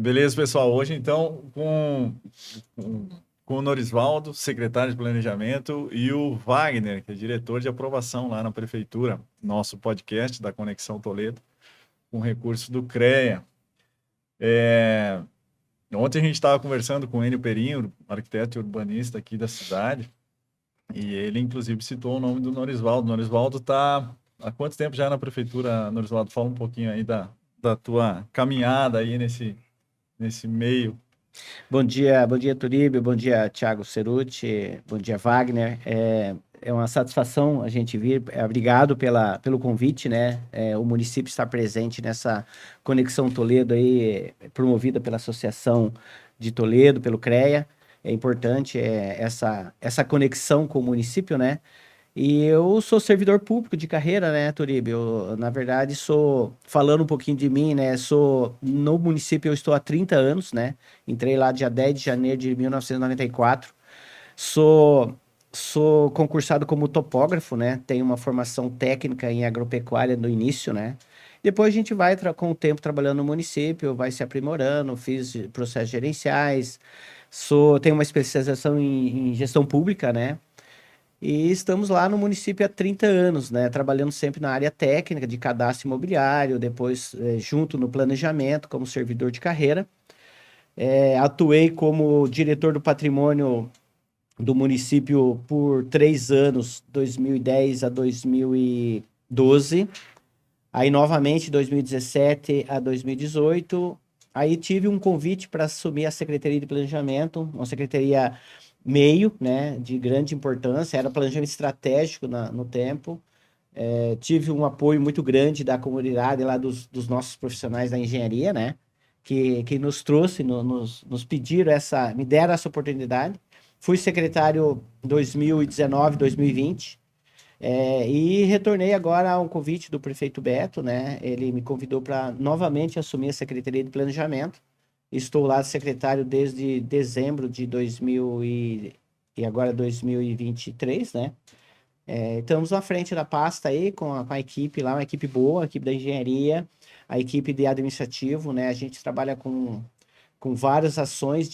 Beleza, pessoal. Hoje, então, com o Norisvaldo, secretário de Planejamento, e o Wagner, que é diretor de aprovação lá na Prefeitura, nosso podcast da Conexão Toledo, com recurso do CREA. Ontem a gente estava conversando com o Enio Perinho, arquiteto e urbanista aqui da cidade, e ele, inclusive, citou o nome do Norisvaldo. Norisvaldo está há quanto tempo já na Prefeitura, Norisvaldo? Fala um pouquinho aí da tua caminhada aí nesse meio. Bom dia, Turíbio, bom dia, Thiago Ceruti, bom dia, Wagner. É uma satisfação a gente vir. Obrigado pelo convite, né? O município está presente nessa Conexão Toledo aí, promovida pela Associação de Toledo, pelo CREA. É importante essa conexão com o município, né? E eu sou servidor público de carreira, né, Turibe? Eu, na verdade, falando um pouquinho de mim, né? No município, eu estou há 30 anos, né? Entrei lá dia 10 de janeiro de 1994. Sou, sou concursado como topógrafo, né? Tenho uma formação técnica em agropecuária no início, né? Depois a gente vai, com o tempo, trabalhando no município, vai se aprimorando, fiz processos gerenciais, tenho uma especialização em gestão pública, né? E estamos lá no município há 30 anos, né? Trabalhando sempre na área técnica de cadastro imobiliário, depois junto no planejamento como servidor de carreira. Atuei como diretor do patrimônio do município por 3 anos, 2010 a 2012. Aí novamente 2017 a 2018. Aí tive um convite para assumir a Secretaria de Planejamento, uma secretaria meio, né, de grande importância, era planejamento estratégico no tempo. Tive um apoio muito grande da comunidade lá dos nossos profissionais da engenharia, né, que nos trouxe, nos pediram me deram essa oportunidade. Fui secretário 2019, 2020, e retornei agora a um convite do prefeito Beto, né, ele me convidou para novamente assumir a Secretaria de Planejamento. Estou lá secretário desde dezembro de 2000 e agora 2023, né? Estamos à frente da pasta aí com a equipe lá, uma equipe boa, a equipe da engenharia, a equipe de administrativo, né? A gente trabalha com várias ações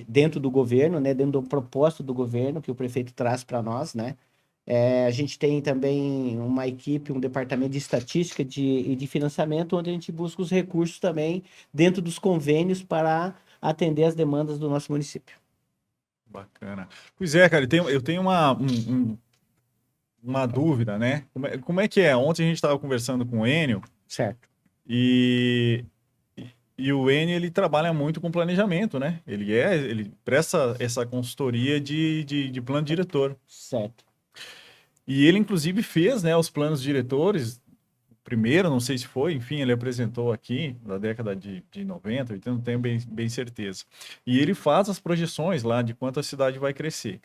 dentro do governo, né? Dentro do propósito do governo que o prefeito traz para nós, né? A gente tem também uma equipe, um departamento de estatística e de financiamento, onde a gente busca os recursos também dentro dos convênios para atender as demandas do nosso município. Bacana. Pois é, cara, eu tenho uma dúvida, né? Como é que é? Ontem a gente estava conversando com o Enio Certo, e, e o Enio, ele trabalha muito com planejamento, né? Ele presta essa consultoria de plano diretor. certo. E ele, inclusive, fez, né, os planos diretores, primeiro, não sei se foi, enfim, ele apresentou aqui, na década de 90, 80, não tenho bem certeza. E ele faz as projeções lá de quanto a cidade vai crescer.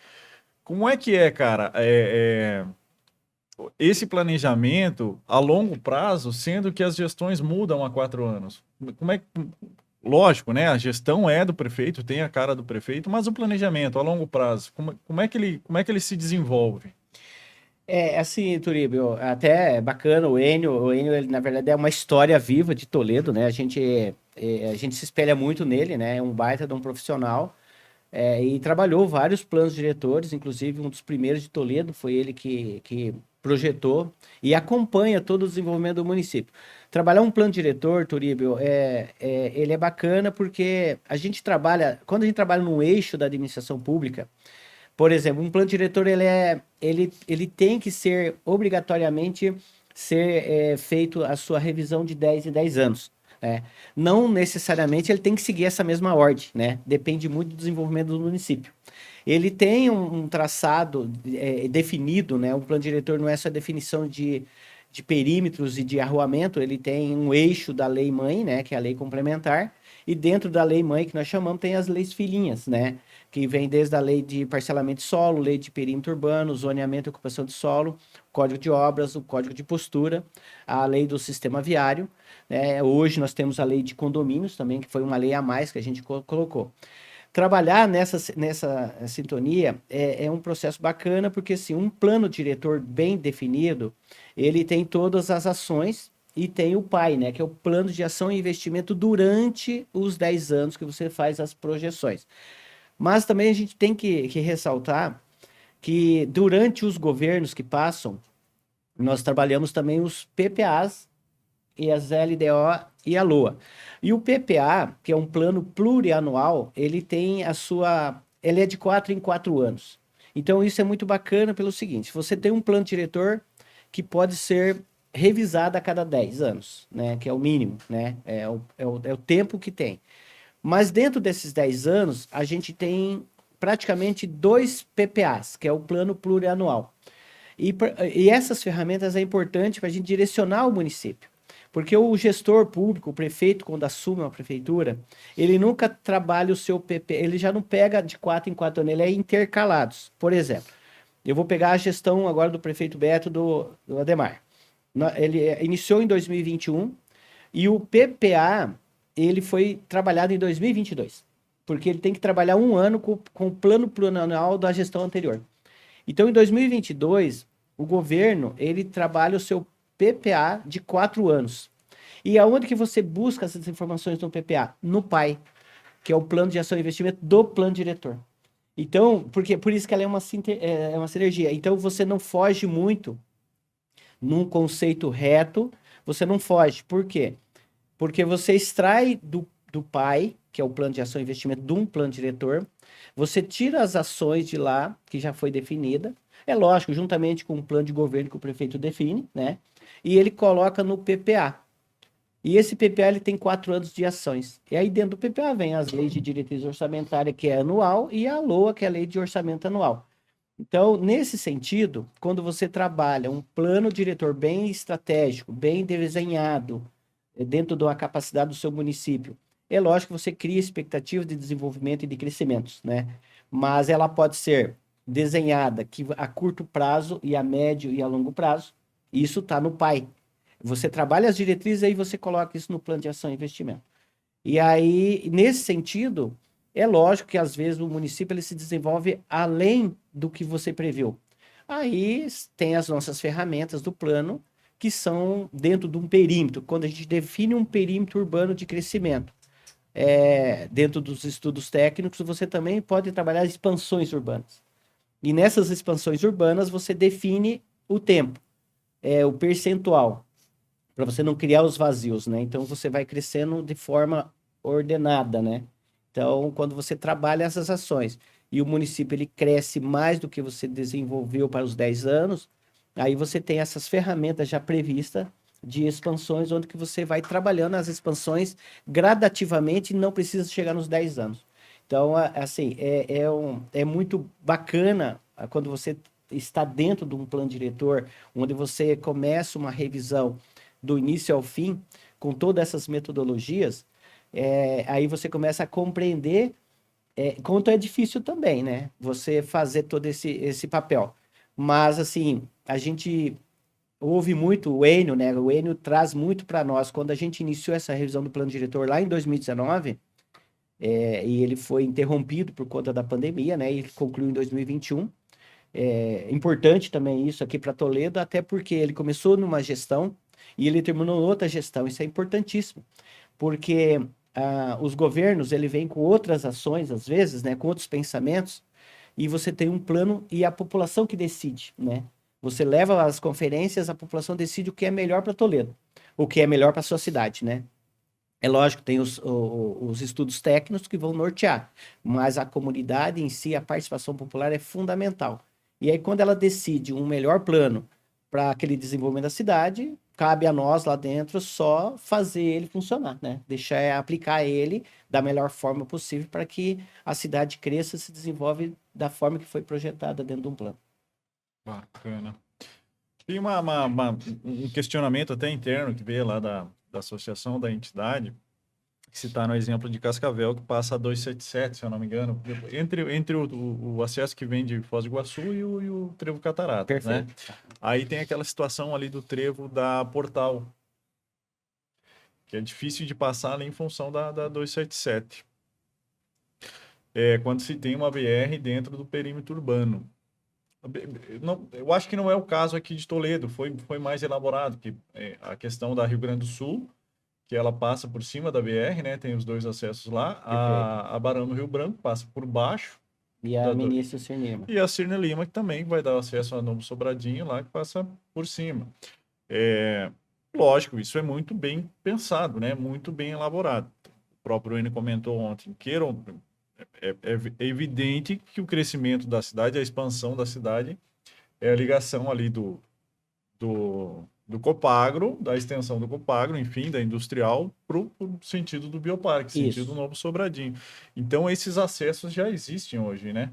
Como é que é, cara, esse planejamento a longo prazo, sendo que as gestões mudam há 4 anos? Como é que... Lógico, né? A gestão é do prefeito, tem a cara do prefeito, mas o planejamento a longo prazo, como é que ele se desenvolve? Assim, Turíbio, até é bacana o Enio, ele, na verdade, é uma história viva de Toledo, né? A gente se espelha muito nele, né? É um baita de um profissional. E trabalhou vários planos diretores, inclusive um dos primeiros de Toledo, foi ele que projetou e acompanha todo o desenvolvimento do município. Trabalhar um plano diretor, Turíbio, ele é bacana porque quando a gente trabalha no eixo da administração pública, por exemplo, um plano diretor ele tem que ser obrigatoriamente feito a sua revisão de 10 em 10 anos. Né? Não necessariamente ele tem que seguir essa mesma ordem, né? Depende muito do desenvolvimento do município. Ele tem um traçado definido, né? Um plano diretor não é só definição de perímetros e de arruamento, ele tem um eixo da lei mãe, né? Que é a lei complementar, e dentro da lei mãe, que nós chamamos, tem as leis filhinhas, né? Que vem desde a lei de parcelamento de solo, lei de perímetro urbano, zoneamento e ocupação de solo, código de obras, o código de postura, a lei do sistema viário, né? Hoje nós temos a lei de condomínios também, que foi uma lei a mais que a gente colocou. Trabalhar nessa sintonia é um processo bacana, porque assim, um plano diretor bem definido, ele tem todas as ações e tem o PAI, né, que é o Plano de Ação e Investimento durante os 10 anos que você faz as projeções. Mas também a gente tem que ressaltar que durante os governos que passam, nós trabalhamos também os PPAs e as LDO e a LOA. E o PPA, que é um plano plurianual, ele tem a sua... Ele é de 4 em 4 anos. Então, isso é muito bacana pelo seguinte, você tem um plano diretor que pode ser revisado a cada 10 anos, né? Que é o mínimo, né? É o tempo que tem. Mas dentro desses 10 anos, a gente tem praticamente 2 PPAs, que é o plano plurianual. E essas ferramentas é importante para a gente direcionar o município. Porque o gestor público, o prefeito, quando assume uma prefeitura, ele nunca trabalha o seu PP, ele já não pega de 4 em 4 anos, ele é intercalados. Por exemplo, eu vou pegar a gestão agora do prefeito Beto do Ademar. Ele iniciou em 2021 e o PPA ele foi trabalhado em 2022, porque ele tem que trabalhar um ano com o plano plurianual da gestão anterior. Então, em 2022, o governo ele trabalha o seu PPA de 4 anos. E aonde que você busca essas informações no PPA? No PAI, que é o Plano de Ação e Investimento do Plano Diretor. Então, por isso que ela é uma sinergia. Então, você não foge muito num conceito reto, você não foge. Por quê? Porque você extrai do PAI, que é o Plano de Ação e Investimento, de um plano diretor, você tira as ações de lá, que já foi definida, é lógico, juntamente com o plano de governo que o prefeito define, né? E ele coloca no PPA. E esse PPA ele tem 4 anos de ações. E aí dentro do PPA vem as leis de diretriz orçamentária, que é anual, e a LOA, que é a lei de orçamento anual. Então, nesse sentido, quando você trabalha um plano diretor bem estratégico, bem desenhado, dentro da capacidade do seu município, é lógico que você cria expectativas de desenvolvimento e de crescimentos, né? Mas ela pode ser desenhada a curto prazo e a médio e a longo prazo. Isso está no PAI. Você trabalha as diretrizes e aí você coloca isso no plano de ação e investimento. E aí, nesse sentido, é lógico que às vezes o município ele se desenvolve além do que você previu. Aí tem as nossas ferramentas do plano, que são dentro de um perímetro, quando a gente define um perímetro urbano de crescimento. Dentro dos estudos técnicos, você também pode trabalhar expansões urbanas. E nessas expansões urbanas, você define o tempo, o percentual, para você não criar os vazios, né? Então, você vai crescendo de forma ordenada, né? Então, quando você trabalha essas ações e o município ele cresce mais do que você desenvolveu para os 10 anos, aí você tem essas ferramentas já previstas de expansões, onde que você vai trabalhando as expansões gradativamente e não precisa chegar nos 10 anos. Então, assim, é muito bacana quando você está dentro de um plano diretor, onde você começa uma revisão do início ao fim, com todas essas metodologias, aí você começa a compreender quanto é difícil também, né? Você fazer todo esse papel. Mas, assim, a gente ouve muito o Enio, né? O Enio traz muito para nós. Quando a gente iniciou essa revisão do plano diretor lá em 2019, e ele foi interrompido por conta da pandemia, né? E ele concluiu em 2021. É importante também isso aqui para Toledo, até porque ele começou numa gestão e ele terminou outra gestão. Isso é importantíssimo, porque os governos ele vem com outras ações, às vezes, né, com outros pensamentos, e você tem um plano e a população que decide, né? Você leva as conferências, a população decide o que é melhor para Toledo, o que é melhor para sua cidade, né? É lógico, tem os estudos técnicos que vão nortear, mas a comunidade em si, a participação popular é fundamental. E aí, quando ela decide um melhor plano para aquele desenvolvimento da cidade, cabe a nós lá dentro só fazer ele funcionar, né? Deixar aplicar ele da melhor forma possível para que a cidade cresça e se desenvolve da forma que foi projetada dentro de um plano. Bacana. Tem um questionamento até interno que veio lá da associação, da entidade, que citar no exemplo de Cascavel, que passa a 277, se eu não me engano, entre o acesso que vem de Foz do Iguaçu e o Trevo Catarata, Perfeito. né? Aí tem aquela situação ali do trevo da Portal, que é difícil de passar ali em função da 277. Quando se tem uma BR dentro do perímetro urbano. Eu acho que não é o caso aqui de Toledo, foi mais elaborado, que a questão da Rio Grande do Sul, que ela passa por cima da BR, né? Tem os dois acessos lá. Perfeito. A Barão do Rio Branco passa por baixo. E a ministra Cirnima. E a Cirne Lima, que também vai dar acesso a Novo Sobradinho lá, que passa por cima. Lógico, isso é muito bem pensado, né? Muito bem elaborado. O próprio N comentou ontem, é evidente que o crescimento da cidade, a expansão da cidade, é a ligação ali do Copagro, da extensão do Copagro, enfim, da industrial, para o sentido do bioparque, sentido do Novo Sobradinho. Então, esses acessos já existem hoje, né?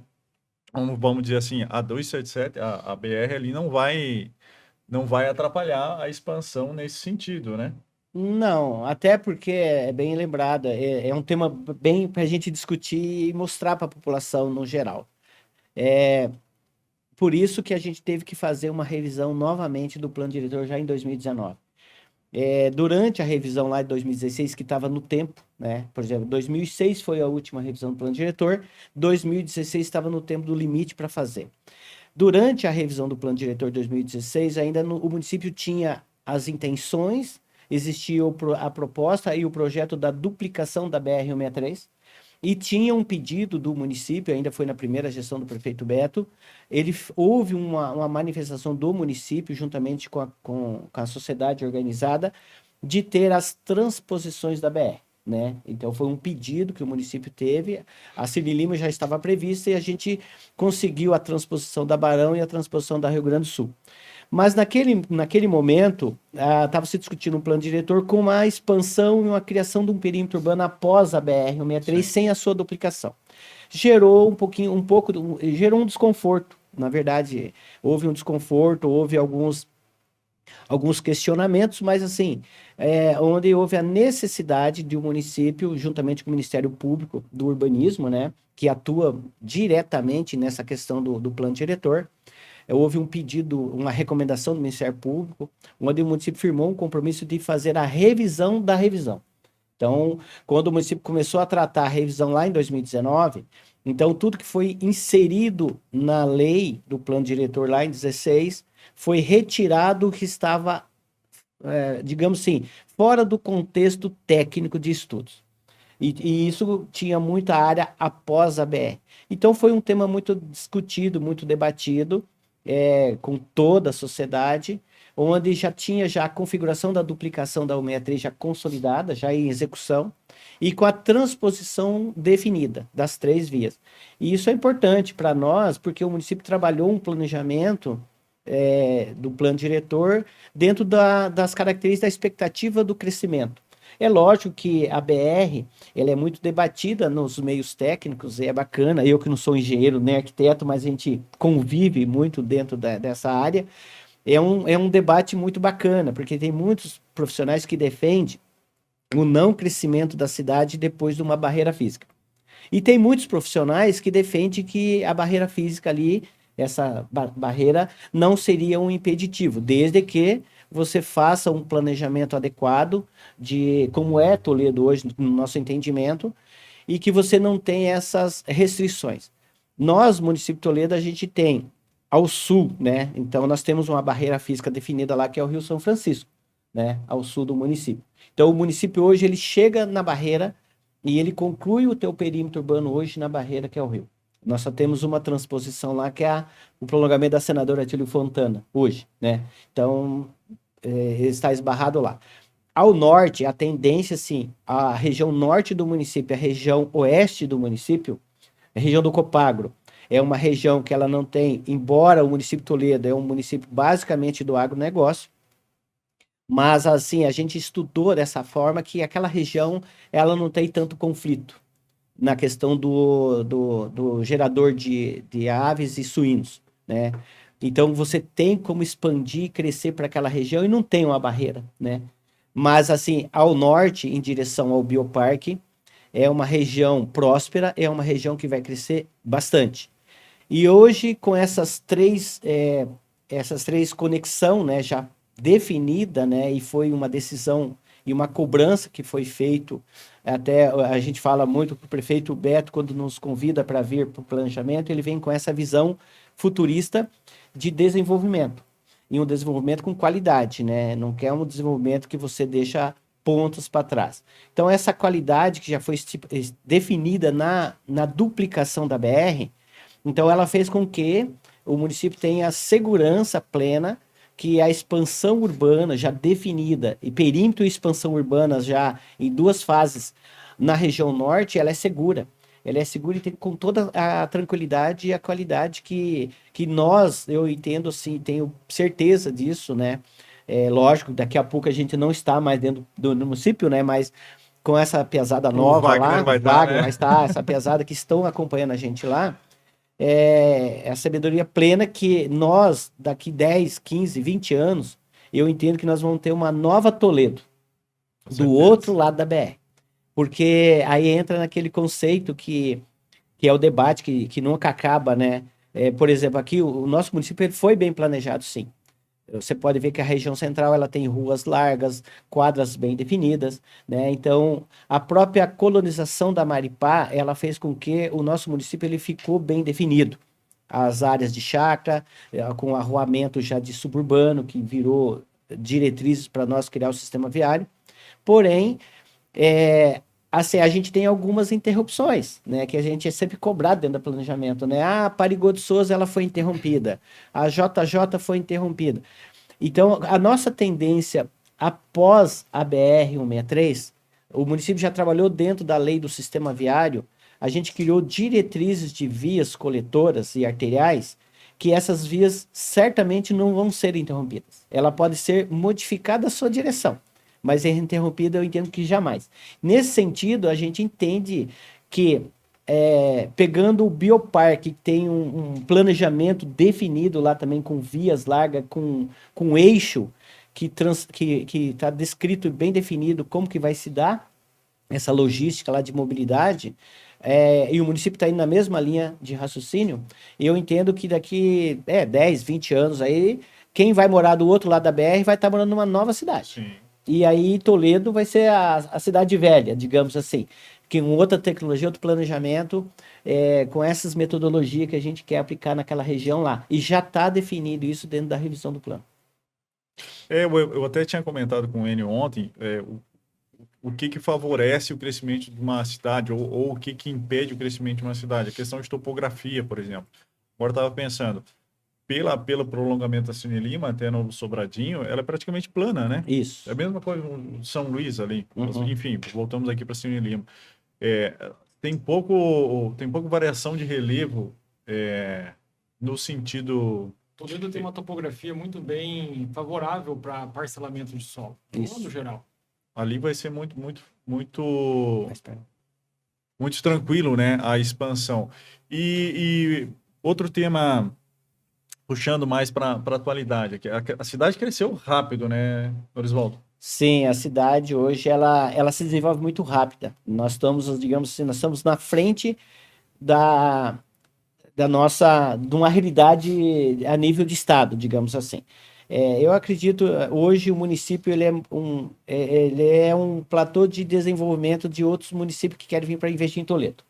Vamos dizer assim, a 277, a BR ali não vai atrapalhar a expansão nesse sentido, né? Não, até porque é bem lembrado, é um tema bem para a gente discutir e mostrar para a população no geral. Por isso que a gente teve que fazer uma revisão novamente do plano diretor já em 2019. Durante a revisão lá de 2016, que estava no tempo, né? Por exemplo, 2006 foi a última revisão do plano diretor, 2016 estava no tempo do limite para fazer. Durante a revisão do plano diretor de 2016, ainda o município tinha as intenções, existia a proposta e o projeto da duplicação da BR-163, e tinha um pedido do município, ainda foi na primeira gestão do prefeito Beto, houve uma manifestação do município, juntamente com a sociedade organizada, de ter as transposições da BR. Né? Então foi um pedido que o município teve, a Cirne Lima já estava prevista e a gente conseguiu a transposição da Barão e a transposição da Rio Grande do Sul. Mas naquele momento, estava se discutindo um plano diretor com uma expansão e uma criação de um perímetro urbano após a BR-163, sem a sua duplicação. Gerou gerou um desconforto. Na verdade, houve um desconforto, houve alguns questionamentos, mas assim, onde houve a necessidade de o município, juntamente com o Ministério Público do Urbanismo, né, que atua diretamente nessa questão do plano diretor, houve um pedido, uma recomendação do Ministério Público, onde o município firmou um compromisso de fazer a revisão da revisão. Então, quando o município começou a tratar a revisão lá em 2019, então tudo que foi inserido na lei do plano diretor lá em 2016 foi retirado o que estava, digamos assim, fora do contexto técnico de estudos. E isso tinha muita área após a BR. Então foi um tema muito discutido, muito debatido, com toda a sociedade, onde já tinha a configuração da duplicação da 163 já consolidada, já em execução, e com a transposição definida das 3 vias. E isso é importante para nós, porque o município trabalhou um planejamento do plano diretor dentro das características da expectativa do crescimento. É lógico que a BR ela é muito debatida nos meios técnicos, é bacana, eu que não sou engenheiro nem arquiteto, mas a gente convive muito dentro dessa área, é um debate muito bacana, porque tem muitos profissionais que defendem o não crescimento da cidade depois de uma barreira física. E tem muitos profissionais que defendem que a barreira física ali, essa barreira, não seria um impeditivo, desde que você faça um planejamento adequado de como é Toledo hoje, no nosso entendimento, e que você não tenha essas restrições. Nós, município de Toledo, a gente tem ao sul, né? Então, nós temos uma barreira física definida lá, que é o Rio São Francisco, né? Ao sul do município. Então, o município hoje, ele chega na barreira e ele conclui o teu perímetro urbano hoje na barreira, que é o rio. Nós só temos uma transposição lá, que é o prolongamento da Senadora Atílio Fontana, hoje, né? Então, está esbarrado lá. Ao norte, a tendência, sim, a região norte do município, a região oeste do município, a região do Copagro, é uma região que ela não tem, embora o município de Toledo é um município basicamente do agronegócio, mas assim, a gente estudou dessa forma que aquela região, ela não tem tanto conflito na questão do gerador de aves e suínos, né? Então, você tem como expandir e crescer para aquela região e não tem uma barreira, né? Mas, assim, ao norte, em direção ao bioparque, é uma região próspera, é uma região que vai crescer bastante. E hoje, com essas três conexões, né, já definida, né, e foi uma decisão e uma cobrança que foi feito, até a gente fala muito com o prefeito Beto, quando nos convida para vir para o planejamento, ele vem com essa visão futurista de desenvolvimento. E um desenvolvimento com qualidade, né? Não quer um desenvolvimento que você deixa pontos para trás. Então, essa qualidade que já foi definida na duplicação da BR, então ela fez com que o município tenha segurança plena que a expansão urbana já definida, e perímetro e expansão urbana já em 2 fases na região norte, ela é segura. Ela é segura e tem com toda a tranquilidade e a qualidade que nós, eu entendo assim, tenho certeza disso, né? É lógico, daqui a pouco a gente não está mais dentro do município, né? Mas com essa pesada nova lá, Vai vai estar, essa pesada que estão acompanhando a gente lá, é a sabedoria plena que nós, daqui 10, 15, 20 anos, eu entendo que nós vamos ter uma nova Toledo, do outro lado da BR. Porque aí entra naquele conceito que é o debate que nunca acaba, né? Por exemplo, aqui o nosso município ele foi bem planejado, sim. Você pode ver que a região central ela tem ruas largas, quadras bem definidas, né? Então, a própria colonização da Maripá, ela fez com que o nosso município ele ficou bem definido. As áreas de chácara, com arruamento já de suburbano, que virou diretrizes para nós criar o sistema viário. Porém, assim, a gente tem algumas interrupções, né? Que a gente é sempre cobrado dentro do planejamento, né? A Parigô de Souza, ela foi interrompida. A JJ foi interrompida. Então, a nossa tendência após a BR-163, o município já trabalhou dentro da lei do sistema viário, a gente criou diretrizes de vias coletoras e arteriais, que essas vias certamente não vão ser interrompidas. Ela pode ser modificada a sua direção, mas interrompida eu entendo que jamais. Nesse sentido, a gente entende que, pegando o Bioparque, que tem um planejamento definido lá também, com vias largas, com eixo, que está descrito e bem definido como que vai se dar essa logística lá de mobilidade, e o município está indo na mesma linha de raciocínio, eu entendo que daqui 10, 20 anos aí, quem vai morar do outro lado da BR vai estar morando numa nova cidade. Sim. E aí Toledo vai ser a cidade velha, digamos assim, que com outra tecnologia, outro planejamento, com essas metodologias que a gente quer aplicar naquela região lá. E já está definido isso dentro da revisão do plano. Eu até tinha comentado com o Enio ontem o que favorece o crescimento de uma cidade ou o que impede o crescimento de uma cidade. A questão de topografia, por exemplo. Agora eu estava pensando, pelo prolongamento da Cine Lima até Novo Sobradinho, ela é praticamente plana, né? Isso. É a mesma coisa com São Luís ali. Uhum. Enfim, voltamos aqui para Cine Lima. Tem pouco variação de relevo no sentido... Toledo tem uma topografia muito bem favorável para parcelamento de solo, no geral. Ali vai ser muito tranquilo, né? A expansão. E outro tema, puxando mais para a atualidade, a cidade cresceu rápido, né, Norisvaldo? Sim, a cidade hoje ela se desenvolve muito rápida. Nós estamos, digamos assim, na frente de uma realidade a nível de estado, digamos assim. Eu acredito, hoje o município ele é um platô de desenvolvimento de outros municípios que querem vir para investir em Toledo.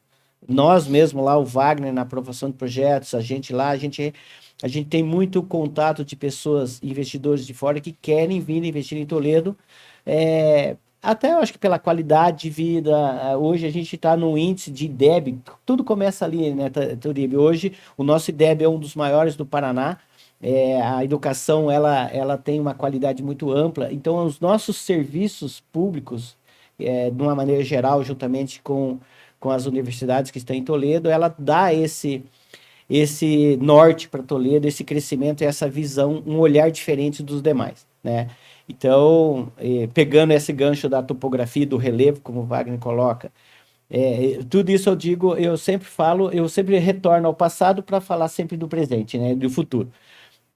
Nós mesmo lá, o Wagner, na aprovação de projetos, a gente tem muito contato de pessoas, investidores de fora que querem vir investir em Toledo, até eu acho que pela qualidade de vida. Hoje a gente está no índice de IDEB, tudo começa ali, né, Turibe? Hoje o nosso IDEB é um dos maiores do Paraná. A educação ela tem uma qualidade muito ampla, então os nossos serviços públicos, de uma maneira geral, juntamente com as universidades que estão em Toledo, ela dá esse norte para Toledo, esse crescimento, essa visão, um olhar diferente dos demais, né? Então, pegando esse gancho da topografia, do relevo, como o Wagner coloca, tudo isso eu sempre retorno ao passado para falar sempre do presente, né, do futuro.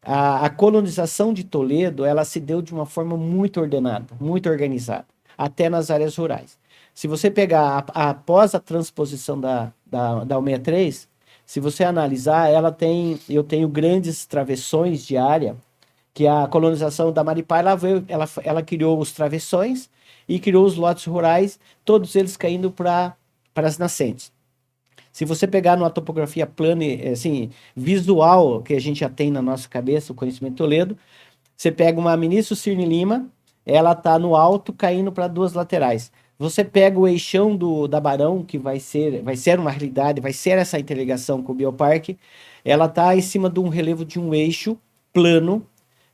A colonização de Toledo, ela se deu de uma forma muito ordenada, muito organizada, até nas áreas rurais. Se você pegar após a transposição da 163, se você analisar, eu tenho grandes travessões de área, que a colonização da Maripá, ela criou os travessões e criou os lotes rurais, todos eles caindo para as nascentes. Se você pegar numa topografia plana, assim, visual, que a gente já tem na nossa cabeça, o conhecimento Toledo, você pega uma Ministro Cirne Lima, ela tá no alto, caindo para duas laterais. Você pega o eixão da Barão, que vai ser uma realidade, vai ser essa interligação com o Bioparque, ela tá em cima de um relevo de um eixo plano,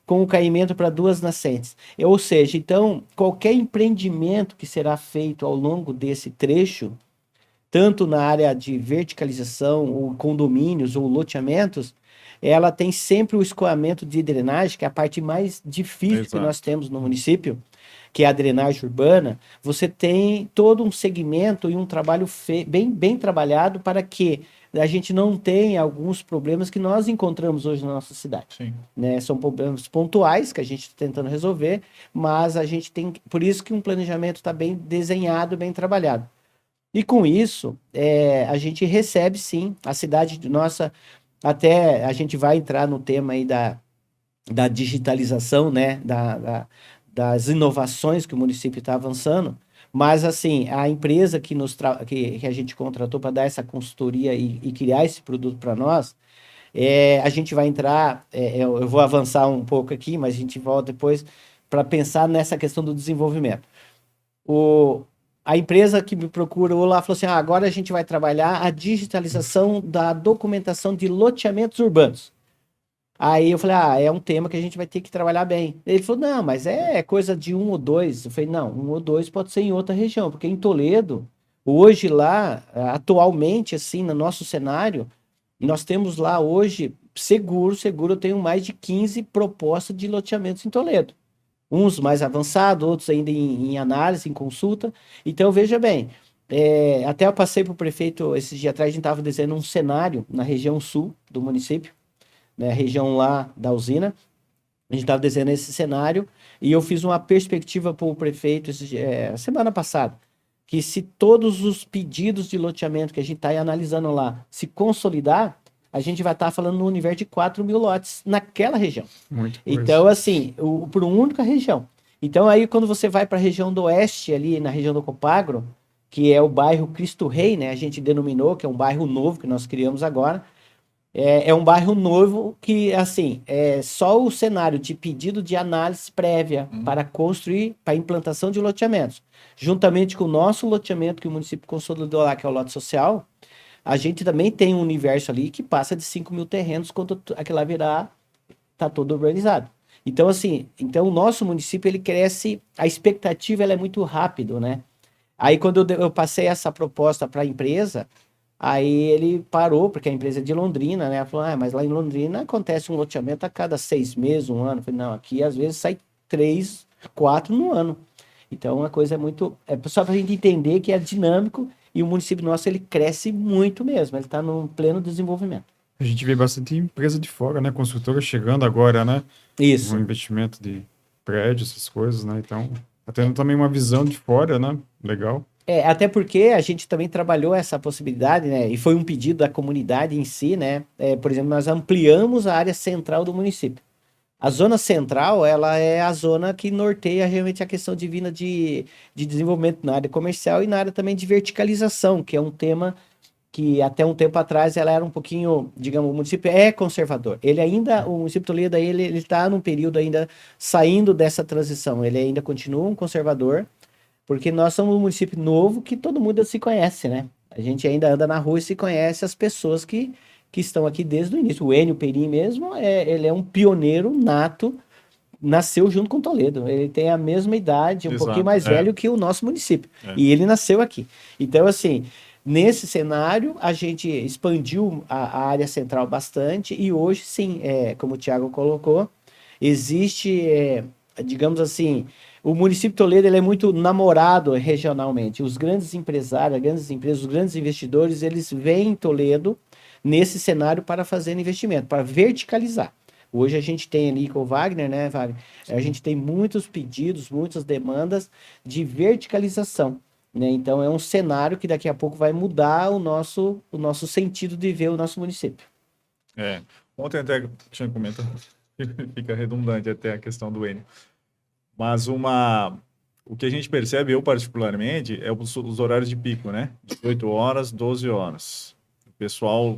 com o caimento para duas nascentes. Ou seja, então, qualquer empreendimento que será feito ao longo desse trecho, tanto na área de verticalização, ou condomínios, ou loteamentos, ela tem sempre o escoamento de drenagem, que é a parte mais difícil que nós temos no município, que é a drenagem urbana. Você tem todo um segmento e um trabalho bem trabalhado para que a gente não tenha alguns problemas que nós encontramos hoje na nossa cidade. Sim. Né? São problemas pontuais que a gente está tentando resolver, mas a gente tem... Por isso que um planejamento está bem desenhado, bem trabalhado. E com isso, a gente recebe, sim, a cidade nossa... Até a gente vai entrar no tema aí da digitalização, né? Das inovações que o município está avançando, mas assim, a empresa que a gente contratou para dar essa consultoria e criar esse produto para nós, a gente vai entrar, eu vou avançar um pouco aqui, mas a gente volta depois para pensar nessa questão do desenvolvimento. A empresa que me procurou lá falou assim, agora a gente vai trabalhar a digitalização da documentação de loteamentos urbanos. Aí eu falei, é um tema que a gente vai ter que trabalhar bem. Ele falou, não, mas é coisa de 1 ou 2. Eu falei, não, 1 ou 2 pode ser em outra região, porque em Toledo, hoje lá, atualmente, assim, no nosso cenário, nós temos lá hoje, seguro, eu tenho mais de 15 propostas de loteamentos em Toledo. Uns mais avançados, outros ainda em análise, em consulta. Então, veja bem, até eu passei para o prefeito esses dias atrás, a gente estava desenhando um cenário na região sul do município, né, a região lá da usina, a gente estava desenhando esse cenário, e eu fiz uma perspectiva para o prefeito semana passada, que se todos os pedidos de loteamento que a gente está analisando lá se consolidar, a gente vai estar falando no universo de 4 mil lotes naquela região. Muito coisa. Então, assim, por uma única região. Então, aí, quando você vai para a região do oeste, ali na região do Copagro, que é o bairro Cristo Rei, né? A gente denominou, que é um bairro novo que nós criamos agora. É um bairro novo que, assim, é só o cenário de pedido de análise prévia para construir, para implantação de loteamentos. Juntamente com o nosso loteamento que o município consolidou lá, que é o lote social, a gente também tem um universo ali que passa de 5 mil terrenos quando aquilo lá virar, tá todo urbanizado. Então, assim, o nosso município, ele cresce, a expectativa ela é muito rápido, né? Aí, quando eu passei essa proposta para a empresa... Aí ele parou, porque a empresa é de Londrina, né? Falou, mas lá em Londrina acontece um loteamento a cada 6 meses, 1 ano. Eu falei, não, aqui às vezes sai 3, 4 no ano. Então, uma coisa é muito... só para a gente entender que é dinâmico e o município nosso, ele cresce muito mesmo. Ele está no pleno desenvolvimento. A gente vê bastante empresa de fora, né? Construtora chegando agora, né? Isso. Um investimento de prédios, essas coisas, né? Então, tá tendo também uma visão de fora, né? Legal. Até porque a gente também trabalhou essa possibilidade, né? E foi um pedido da comunidade em si, né? Por exemplo, nós ampliamos a área central do município. A zona central, ela é a zona que norteia realmente a questão divina de desenvolvimento na área comercial e na área também de verticalização, que é um tema que até um tempo atrás ela era um pouquinho, digamos, o município é conservador. O município de Toledo, ele está num período ainda saindo dessa transição. Ele ainda continua um conservador, porque nós somos um município novo que todo mundo se conhece, né? A gente ainda anda na rua e se conhece as pessoas que estão aqui desde o início. O Enio Perim mesmo, ele é um pioneiro nato, nasceu junto com Toledo. Ele tem a mesma idade, um pouquinho mais velho que o nosso município. E ele nasceu aqui. Então, assim, nesse cenário, a gente expandiu a área central bastante e hoje, sim, como o Thiago colocou, existe, digamos assim... O município de Toledo ele é muito namorado regionalmente. Os grandes empresários, as grandes empresas, os grandes investidores, eles veem em Toledo nesse cenário para fazer investimento, para verticalizar. Hoje a gente tem ali com o Wagner, né, Wagner? A gente tem muitos pedidos, muitas demandas de verticalização, né? Então é um cenário que daqui a pouco vai mudar o nosso sentido de ver o nosso município. Ontem até tinha comentado, fica redundante até a questão do Enio. Mas o que a gente percebe, eu particularmente, é os horários de pico, né? 18 horas, 12 horas. pessoal,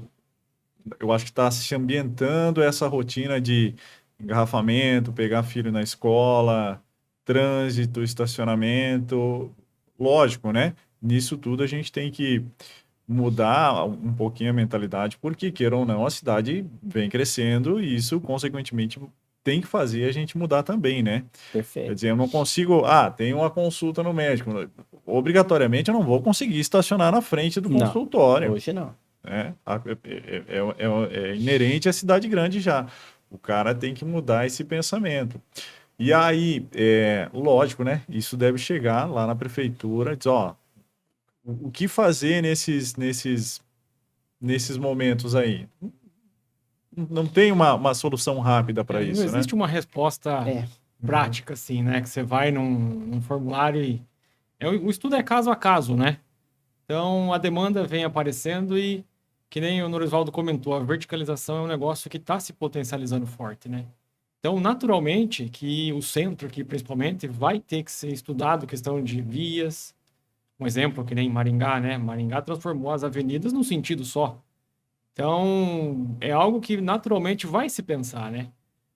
eu acho que está se ambientando essa rotina de engarrafamento, pegar filho na escola, trânsito, estacionamento. Lógico, né? Nisso tudo a gente tem que mudar um pouquinho a mentalidade, porque, queira ou não, a cidade vem crescendo e isso, consequentemente, tem que fazer a gente mudar também, né? Quer Perfeito. dizer, eu não consigo... tem uma consulta no médico. Obrigatoriamente, eu não vou conseguir estacionar na frente do Não, consultório, hoje não. né? É inerente à cidade grande já. O cara tem que mudar esse pensamento. E aí, lógico, né? Isso deve chegar lá na prefeitura, diz, ó, o que fazer nesses momentos aí? Não tem uma solução rápida para Não isso, né? existe uma resposta É. prática, assim, né? Que você vai num formulário e... o estudo é caso a caso, né? Então, a demanda vem aparecendo e, que nem o Norisvaldo comentou, a verticalização é um negócio que está se potencializando forte, né? Então, naturalmente, que o centro aqui, principalmente, vai ter que ser estudado questão de vias. Um exemplo, que nem Maringá, né? Maringá transformou as avenidas num sentido só. Então, é algo que naturalmente vai se pensar, né?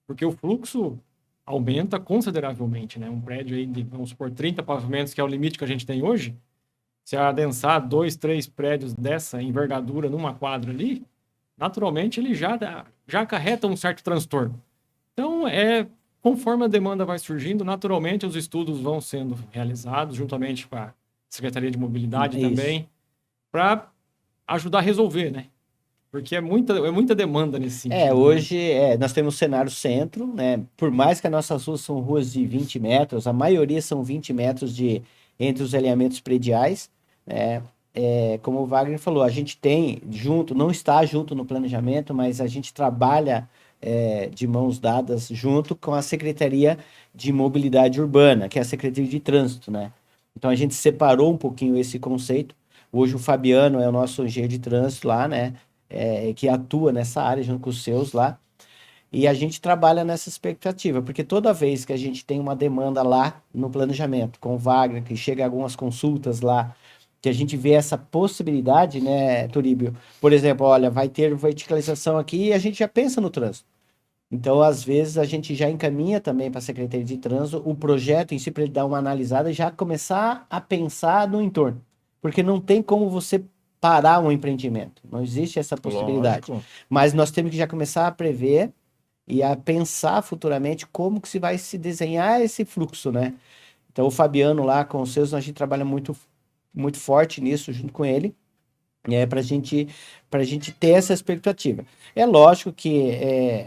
Porque o fluxo aumenta consideravelmente, né? Um prédio aí de, vamos supor, 30 pavimentos, que é o limite que a gente tem hoje, se adensar 2, 3 prédios dessa envergadura numa quadra ali, naturalmente ele já acarreta um certo transtorno. Então, conforme a demanda vai surgindo, naturalmente os estudos vão sendo realizados, juntamente com a Secretaria de Mobilidade Isso. também, para ajudar a resolver, né? Porque é muita demanda nesse sentido. né? Hoje nós temos o cenário centro, né? Por mais que as nossas ruas são ruas de 20 metros, a maioria são 20 metros entre os alinhamentos prediais, né? Como o Wagner falou, a gente tem junto, não está junto no planejamento, mas a gente trabalha de mãos dadas junto com a Secretaria de Mobilidade Urbana, que é a Secretaria de Trânsito, né? Então a gente separou um pouquinho esse conceito. Hoje o Fabiano é o nosso engenheiro de trânsito lá, né? Que atua nessa área junto com os seus lá. E a gente trabalha nessa expectativa, porque toda vez que a gente tem uma demanda lá no planejamento, com o Wagner, que chega algumas consultas lá, que a gente vê essa possibilidade, né, Turíbio? Por exemplo, olha, vai ter verticalização aqui e a gente já pensa no trânsito. Então, às vezes, a gente já encaminha também para a Secretaria de Trânsito o projeto em si para ele dar uma analisada e já começar a pensar no entorno. Porque não tem como você parar um empreendimento. Não existe essa possibilidade. Lógico. Mas nós temos que já começar a prever e a pensar futuramente como que se desenhar esse fluxo, né? Então, o Fabiano lá com os seus, a gente trabalha muito, muito forte nisso junto com ele, para a gente ter essa expectativa. É lógico que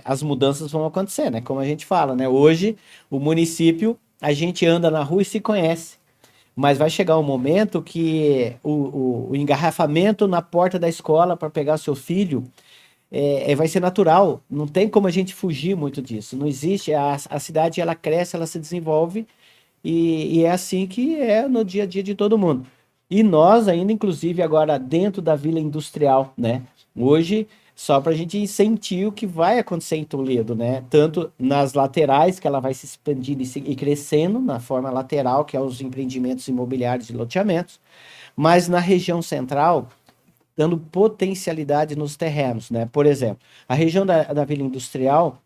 as mudanças vão acontecer, né? Como a gente fala, né? Hoje, o município, a gente anda na rua e se conhece. Mas vai chegar um momento que o engarrafamento na porta da escola para pegar seu filho vai ser natural. Não tem como a gente fugir muito disso. Não existe. A cidade, ela cresce, ela se desenvolve e é assim que é no dia a dia de todo mundo. E nós ainda, inclusive, agora dentro da Vila Industrial, né? Hoje, só para a gente sentir o que vai acontecer em Toledo, né? Tanto nas laterais, que ela vai se expandindo e crescendo na forma lateral, que é os empreendimentos imobiliários e loteamentos, mas na região central, dando potencialidade nos terrenos, né? Por exemplo, a região da Vila Industrial,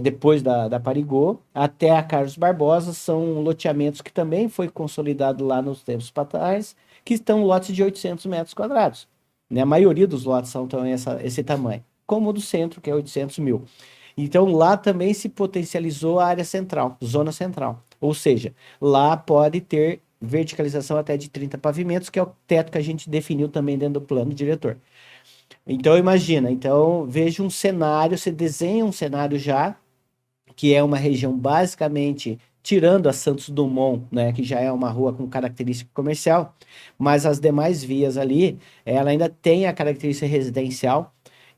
depois da Parigô, até a Carlos Barbosa, são loteamentos que também foi consolidado lá nos tempos atrás, que estão lotes de 800 metros quadrados. Né? A maioria dos lotes são então esse tamanho, como o do centro, que é 800 mil. Então, lá também se potencializou a área central, zona central. Ou seja, lá pode ter verticalização até de 30 pavimentos, que é o teto que a gente definiu também dentro do plano diretor. Então, imagina, veja um cenário, você desenha um cenário já, que é uma região basicamente, tirando a Santos Dumont, né, que já é uma rua com característica comercial, mas as demais vias ali, ela ainda tem a característica residencial,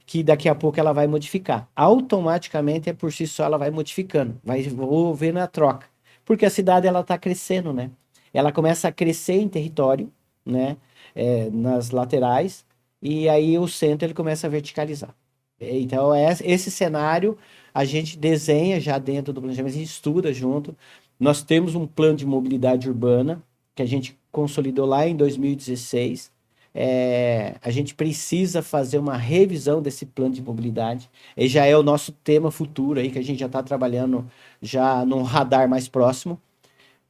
que daqui a pouco ela vai modificar. Automaticamente, por si só, ela vai modificando, vai envolver na troca, porque a cidade, ela está crescendo, né? Ela começa a crescer em território, né, nas laterais, e aí o centro ele começa a verticalizar. Então, esse cenário a gente desenha já dentro do planejamento, a gente estuda junto. Nós temos um plano de mobilidade urbana que a gente consolidou lá em 2016. a gente precisa fazer uma revisão desse plano de mobilidade. E já é o nosso tema futuro aí, que a gente já está trabalhando já num radar mais próximo,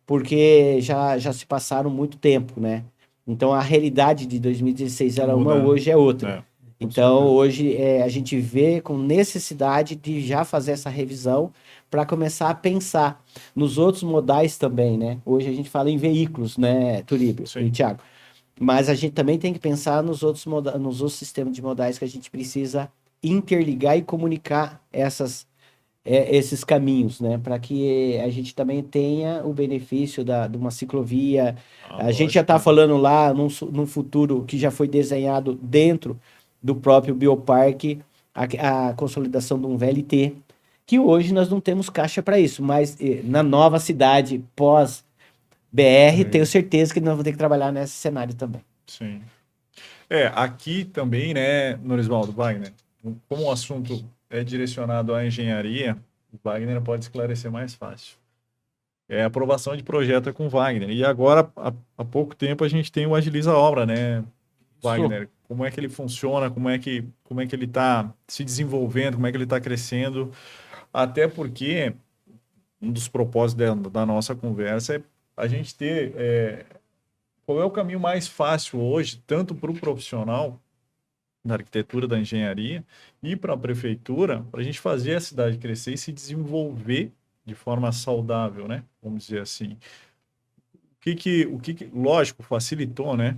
porque já se passaram muito tempo, né? Então, a realidade de 2016 era uma, Muda. hoje é outra. É, com Então, certeza. hoje a gente vê com necessidade de já fazer essa revisão para começar a pensar nos outros modais também, né? Hoje a gente fala em veículos, né, Turíbio Sim. e Thiago? Mas a gente também tem que pensar nos outros sistemas de modais que a gente precisa interligar e comunicar esses caminhos, né? Para que a gente também tenha o benefício de uma ciclovia. A gente já Lógico, está né? falando lá num futuro que já foi desenhado dentro do próprio bioparque, a consolidação de um VLT, que hoje nós não temos caixa para isso, mas na nova cidade pós-BR, tenho certeza que nós vamos ter que trabalhar nesse cenário também. Sim. Aqui também, né, Norisvaldo, Wagner, como o assunto é direcionado à engenharia, o Wagner pode esclarecer mais fácil. É a aprovação de projeto é com o Wagner. E agora, há pouco tempo, a gente tem o Agiliza Obra, né, Wagner? Como é que ele funciona? Como é que ele está se desenvolvendo? Como é que ele está crescendo? Até porque um dos propósitos da nossa conversa é a gente ter qual é o caminho mais fácil hoje, tanto para o profissional da arquitetura, da engenharia e para a prefeitura, para a gente fazer a cidade crescer e se desenvolver de forma saudável, né? Vamos dizer assim. Lógico, facilitou, né?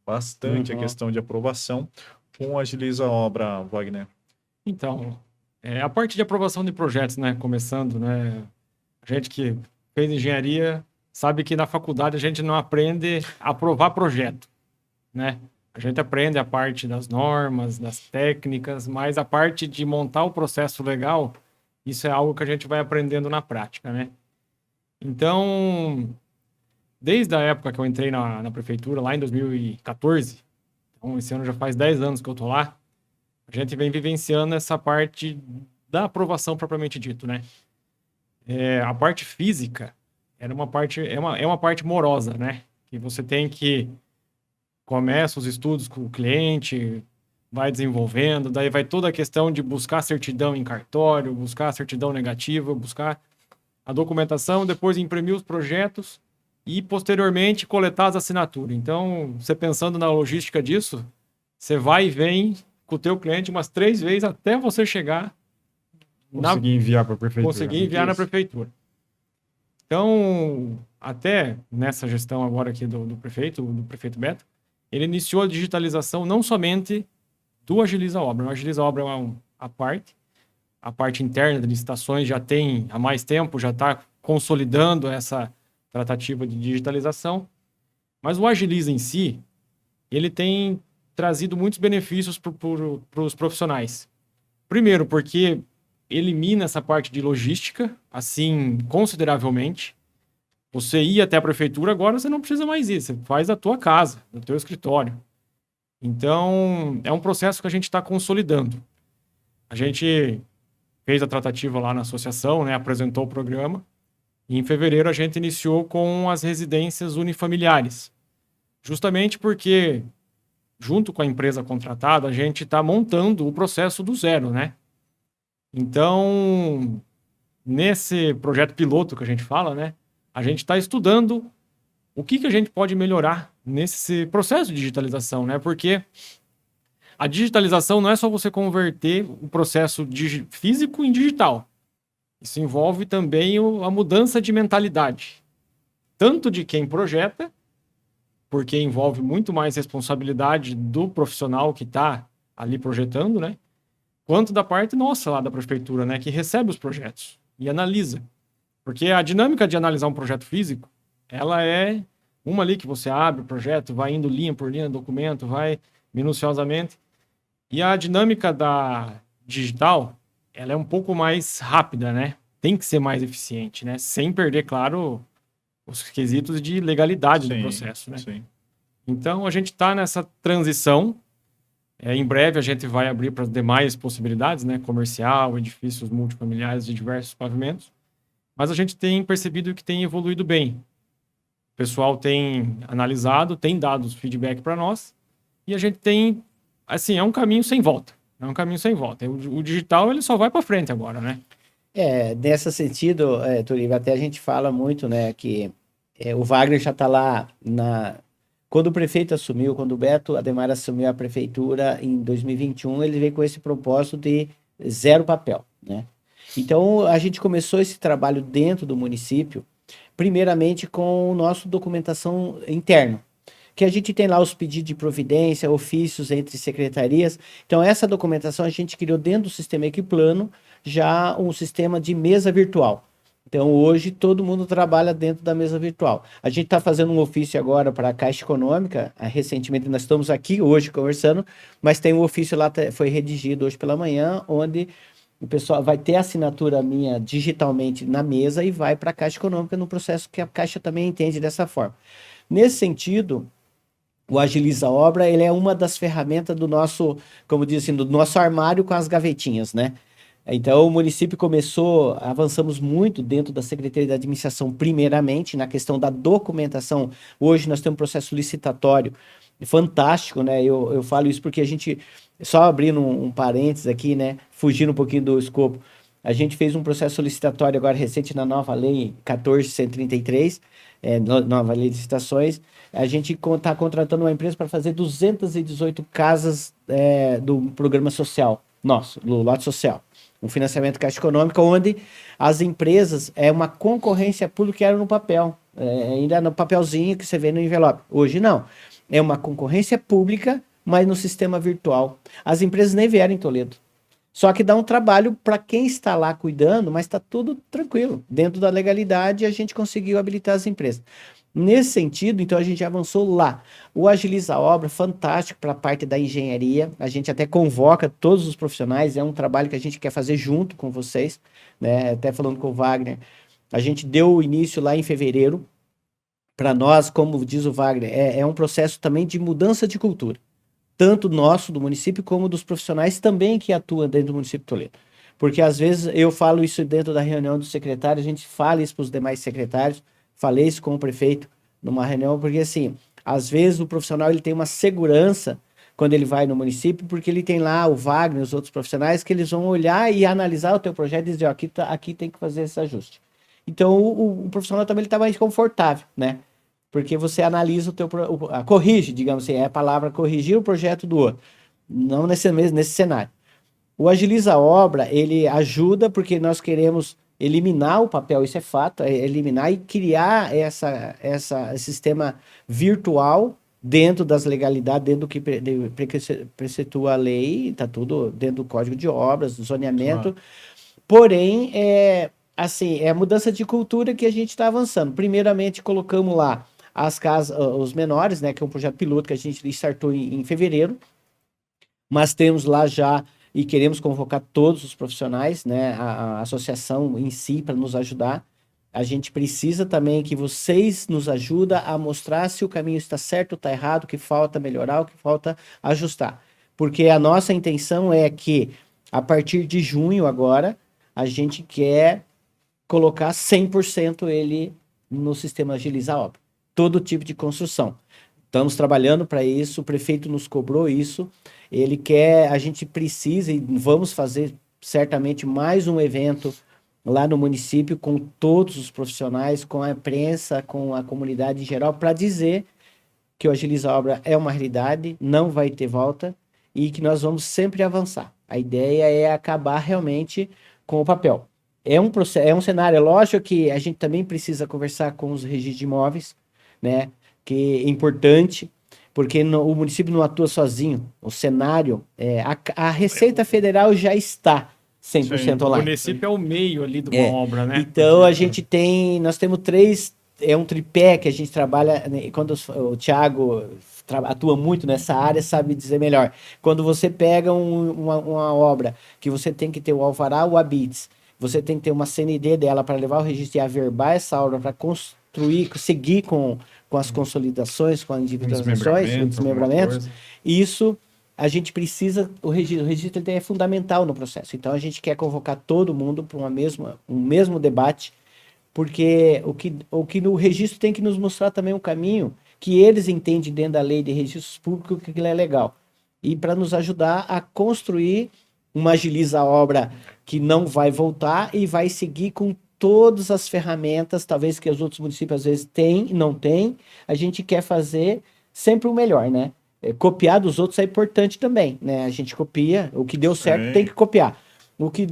Bastante a questão de aprovação com a Agiliza Obra, Wagner. Então, a parte de aprovação de projetos, né? Começando, né? A gente que fez engenharia sabe que na faculdade a gente não aprende a aprovar projeto, né? A gente aprende a parte das normas, das técnicas, mas a parte de montar o processo legal, isso é algo que a gente vai aprendendo na prática, né? Então, desde a época que eu entrei na prefeitura, lá em 2014, então esse ano já faz 10 anos que eu tô lá, a gente vem vivenciando essa parte da aprovação propriamente dito, né? A parte física era uma parte, é uma parte morosa, né? Que você tem que começa os estudos com o cliente, vai desenvolvendo, daí vai toda a questão de buscar certidão em cartório, buscar certidão negativa, buscar a documentação, depois imprimir os projetos e posteriormente coletar as assinaturas. Então, você pensando na logística disso, você vai e vem com o teu cliente umas 3 vezes até você chegar Conseguir enviar para a prefeitura. conseguir enviar na prefeitura. Então, até nessa gestão agora aqui do prefeito Beto, ele iniciou a digitalização não somente do Agiliza Obra. O Agiliza Obra é a parte interna de licitações já tem há mais tempo, já está consolidando essa tratativa de digitalização. Mas o Agiliza em si, ele tem trazido muitos benefícios para os profissionais. Primeiro, porque elimina essa parte de logística, assim, consideravelmente. Você ir até a prefeitura, agora você não precisa mais ir, você faz da tua casa, do teu escritório. Então, é um processo que a gente está consolidando. A gente fez a tratativa lá na associação, né, apresentou o programa, e em fevereiro a gente iniciou com as residências unifamiliares. Justamente porque, junto com a empresa contratada, a gente está montando o processo do zero, né? Então, nesse projeto piloto que a gente fala, né, a gente está estudando o que a gente pode melhorar nesse processo de digitalização, né? Porque a digitalização não é só você converter o processo físico em digital. Isso envolve também a mudança de mentalidade. Tanto de quem projeta, porque envolve muito mais responsabilidade do profissional que está ali projetando, né? Quanto da parte nossa lá da prefeitura, né? Que recebe os projetos e analisa. Porque a dinâmica de analisar um projeto físico, ela é uma ali que você abre o projeto, vai indo linha por linha, documento, vai minuciosamente. E a dinâmica da digital, ela é um pouco mais rápida, né? Tem que ser mais eficiente, né? Sem perder, claro, os quesitos de legalidade do processo, né? Sim. Então, a gente está nessa transição. Em breve, a gente vai abrir para as demais possibilidades, né? Comercial, edifícios multifamiliares de diversos pavimentos. Mas a gente tem percebido que tem evoluído bem. O pessoal tem analisado, tem dado feedback para nós. e a gente tem, assim, é um caminho sem volta. É um caminho sem volta. O digital, ele só vai para frente agora, né? Nesse sentido, Turiba, até a gente fala muito, né, que o Wagner já está lá quando o prefeito assumiu, quando o Beto Ademar assumiu a prefeitura em 2021, ele veio com esse propósito de zero papel, né? Então, a gente começou esse trabalho dentro do município, primeiramente com o nosso documentação interno, que a gente tem lá os pedidos de providência, ofícios entre secretarias. Então, essa documentação a gente criou dentro do sistema Equiplano, já um sistema de mesa virtual. Então, hoje, todo mundo trabalha dentro da mesa virtual. A gente está fazendo um ofício agora para a Caixa Econômica. Recentemente, nós estamos aqui hoje conversando, mas tem um ofício lá, foi redigido hoje pela manhã, onde o pessoal vai ter a assinatura minha digitalmente na mesa e vai para a Caixa Econômica no processo que a Caixa também entende dessa forma. Nesse sentido, o Agiliza Obra, ele é uma das ferramentas do nosso, como diz assim, do nosso armário com as gavetinhas, né? Então, o município começou, avançamos muito dentro da Secretaria de Administração, primeiramente, na questão da documentação. Hoje nós temos um processo licitatório fantástico, né? Eu falo isso porque a gente, só abrindo um parênteses aqui, né? Fugindo um pouquinho do escopo, a gente fez um processo licitatório agora recente na nova lei 14.133, nova lei de licitações. A gente está contratando uma empresa para fazer 218 casas do programa social nosso, do lote social. Um financiamento Caixa Econômica, onde as empresas, uma concorrência pública que era no papel, ainda no papelzinho que você vê no envelope. Hoje não. É uma concorrência pública, mas no sistema virtual. As empresas nem vieram em Toledo. Só que dá um trabalho para quem está lá cuidando, mas está tudo tranquilo. Dentro da legalidade, a gente conseguiu habilitar as empresas. Nesse sentido, então, a gente avançou lá. O Agiliza Obra, fantástico para a parte da engenharia. A gente até convoca todos os profissionais, é um trabalho que a gente quer fazer junto com vocês, né? Até falando com o Wagner, a gente deu o início lá em fevereiro. Para nós, como diz o Wagner, é um processo também de mudança de cultura. Tanto nosso, do município, como dos profissionais também que atuam dentro do município de Toledo. Porque às vezes eu falo isso dentro da reunião do secretário, a gente fala isso para os demais secretários, falei isso com o prefeito numa reunião, porque assim, às vezes o profissional ele tem uma segurança quando ele vai no município, porque ele tem lá o Wagner e os outros profissionais que eles vão olhar e analisar o teu projeto e dizer, ó, aqui tem que fazer esse ajuste. Então o profissional também está mais confortável, né? Porque você analisa o teu, corrige, digamos assim, é a palavra corrigir o projeto do outro, não nesse cenário. O Agiliza Obra, ele ajuda porque nós queremos eliminar o papel, isso é fato, eliminar e criar esse sistema virtual dentro das legalidades, dentro do que preceitua a lei, está tudo dentro do Código de Obras, do zoneamento. Porém, assim, é a mudança de cultura que a gente está avançando. Primeiramente, colocamos lá as casas, os menores, né, que é um projeto piloto que a gente startou em fevereiro, mas temos lá já e queremos convocar todos os profissionais, né, a associação em si para nos ajudar. A gente precisa também que vocês nos ajudem a mostrar se o caminho está certo ou está errado, o que falta melhorar, o que falta ajustar. Porque a nossa intenção é que, a partir de junho agora, a gente quer colocar 100% ele no sistema Agiliza Obra. Todo tipo de construção. Estamos trabalhando para isso, o prefeito nos cobrou isso, ele quer, a gente precisa e vamos fazer certamente mais um evento lá no município com todos os profissionais, com a imprensa, com a comunidade em geral, para dizer que o Agiliza Obra é uma realidade, não vai ter volta e que nós vamos sempre avançar. A ideia é acabar realmente com o papel. É um cenário, é lógico que a gente também precisa conversar com os registros de imóveis, né, que é importante, porque o município não atua sozinho. O cenário, a Receita Federal já está 100% online. O município é o meio ali de uma obra, né? Então, nós temos um tripé que a gente trabalha, né, quando o Thiago atua muito nessa área, sabe dizer melhor. Quando você pega uma obra que você tem que ter o alvará, o habite, você tem que ter uma CND dela para levar o registro e averbar essa obra para construir, seguir com as consolidações, com as individualizações, o desmembramento. Isso a gente precisa, o registro é fundamental no processo. Então a gente quer convocar todo mundo para um mesmo debate, porque o que no registro tem que nos mostrar também um caminho que eles entendem dentro da lei de registros públicos que aquilo é legal. E para nos ajudar a construir uma agiliza obra que não vai voltar e vai seguir com todas as ferramentas, talvez que os outros municípios às vezes têm e não têm. A gente quer fazer sempre o melhor, né? Copiar dos outros é importante também, né? A gente copia, o que deu certo Sim. tem que copiar. O que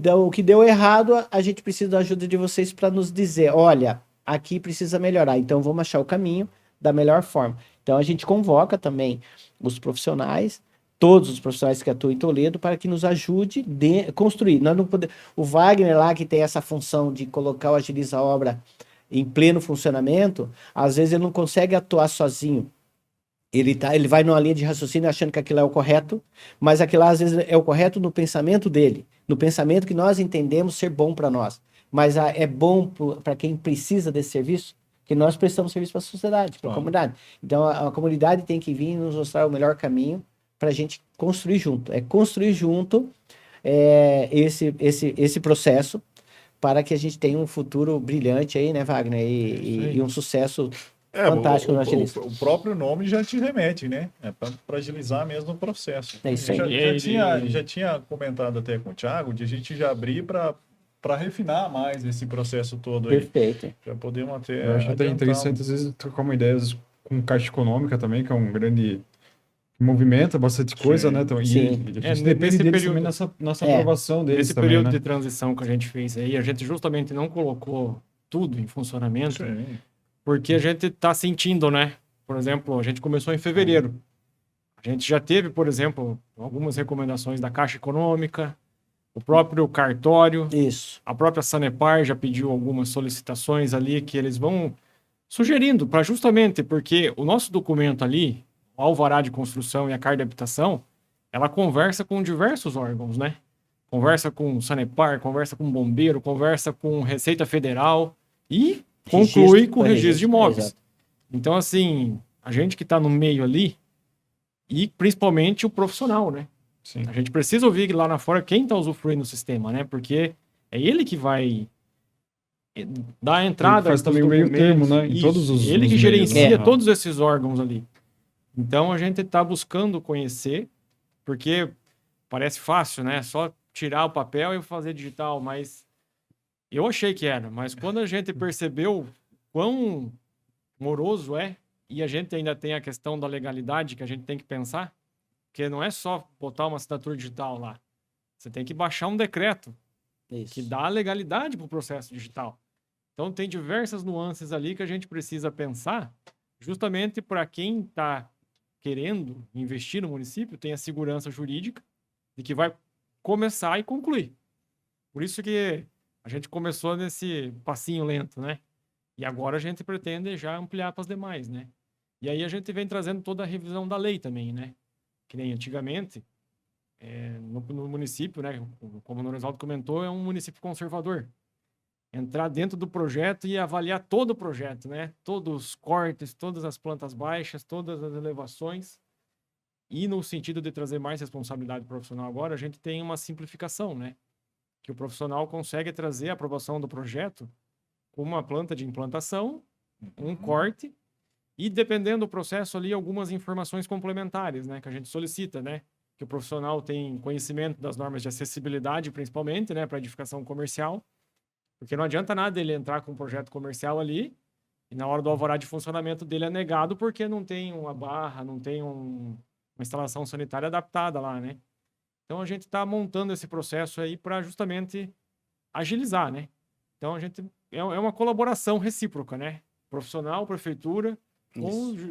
deu errado, a gente precisa da ajuda de vocês para nos dizer, olha, aqui precisa melhorar, então vamos achar o caminho da melhor forma. Então a gente convoca também os profissionais, todos os profissionais que atuam em Toledo, para que nos ajude a construir. Nós não podemos, o Wagner lá, que tem essa função de colocar o Agiliza a Obra em pleno funcionamento, às vezes ele não consegue atuar sozinho. Ele vai numa linha de raciocínio achando que aquilo é o correto, mas aquilo lá, às vezes é o correto no pensamento dele, no pensamento que nós entendemos ser bom para nós. Mas é bom para quem precisa desse serviço, que nós prestamos serviço para a sociedade, para a comunidade. Então a comunidade tem que vir e nos mostrar o melhor caminho para a gente construir junto. É construir junto esse processo para que a gente tenha um futuro brilhante aí, né, Wagner? E um sucesso fantástico no Agiliza. O próprio nome já te remete, né? É para agilizar mesmo o processo. É isso aí. Já tinha comentado até com o Thiago de a gente já abrir para refinar mais esse processo todo aí. Perfeito. Já poder manter. Eu acho até interessante, às vezes, trocar uma ideia com Caixa Econômica também, que é um grande... movimenta bastante coisa, Sim. né? Então, Sim. e a gente depende nesse deles período- também nessa aprovação deles Nesse também, período né? de transição que a gente fez aí, a gente justamente não colocou tudo em funcionamento, Sim. porque a gente está sentindo, né? Por exemplo, a gente começou em fevereiro. A gente já teve, por exemplo, algumas recomendações da Caixa Econômica, o próprio cartório, Isso. a própria Sanepar já pediu algumas solicitações ali que eles vão sugerindo para justamente porque o nosso documento ali, o alvará de construção e a carta de habitação, ela conversa com diversos órgãos, né? Conversa com o Sanepar, conversa com o bombeiro, conversa com Receita Federal e conclui com o registro de imóveis. Exato. Então, assim, a gente que está no meio ali, e principalmente o profissional, né? Sim. A gente precisa ouvir lá na fora quem está usufruindo do sistema, né? Porque é ele que vai dar a entrada. Ele faz dos também o meio documentos. termo, né? Em Isso. todos os Ele que meios, gerencia né? todos esses órgãos ali. Então a gente está buscando conhecer, porque parece fácil, né? Só tirar o papel e fazer digital, mas eu achei que era. Mas quando a gente percebeu quão moroso é, e a gente ainda tem a questão da legalidade que a gente tem que pensar, que não é só botar uma assinatura digital lá. Você tem que baixar um decreto Isso. que dá legalidade para o processo digital. Então tem diversas nuances ali que a gente precisa pensar, justamente para quem está querendo investir no município, tem a segurança jurídica de que vai começar e concluir. Por isso que a gente começou nesse passinho lento, né? E agora a gente pretende já ampliar para as demais, né? E aí a gente vem trazendo toda a revisão da lei também, né? Que nem antigamente, no município, né? Como o Norivaldo comentou, é um município conservador. Entrar dentro do projeto e avaliar todo o projeto, né? Todos os cortes, todas as plantas baixas, todas as elevações. E no sentido de trazer mais responsabilidade profissional agora, a gente tem uma simplificação, né? Que o profissional consegue trazer a aprovação do projeto com uma planta de implantação, um corte e, dependendo do processo ali, algumas informações complementares, né? Que a gente solicita, né? Que o profissional tem conhecimento das normas de acessibilidade, principalmente, né? Para edificação comercial. Porque não adianta nada ele entrar com um projeto comercial ali e na hora do alvará de funcionamento dele é negado porque não tem uma barra, não tem uma instalação sanitária adaptada lá, né? Então a gente está montando esse processo aí para justamente agilizar, né? Então a gente é uma colaboração recíproca, né? Profissional, prefeitura,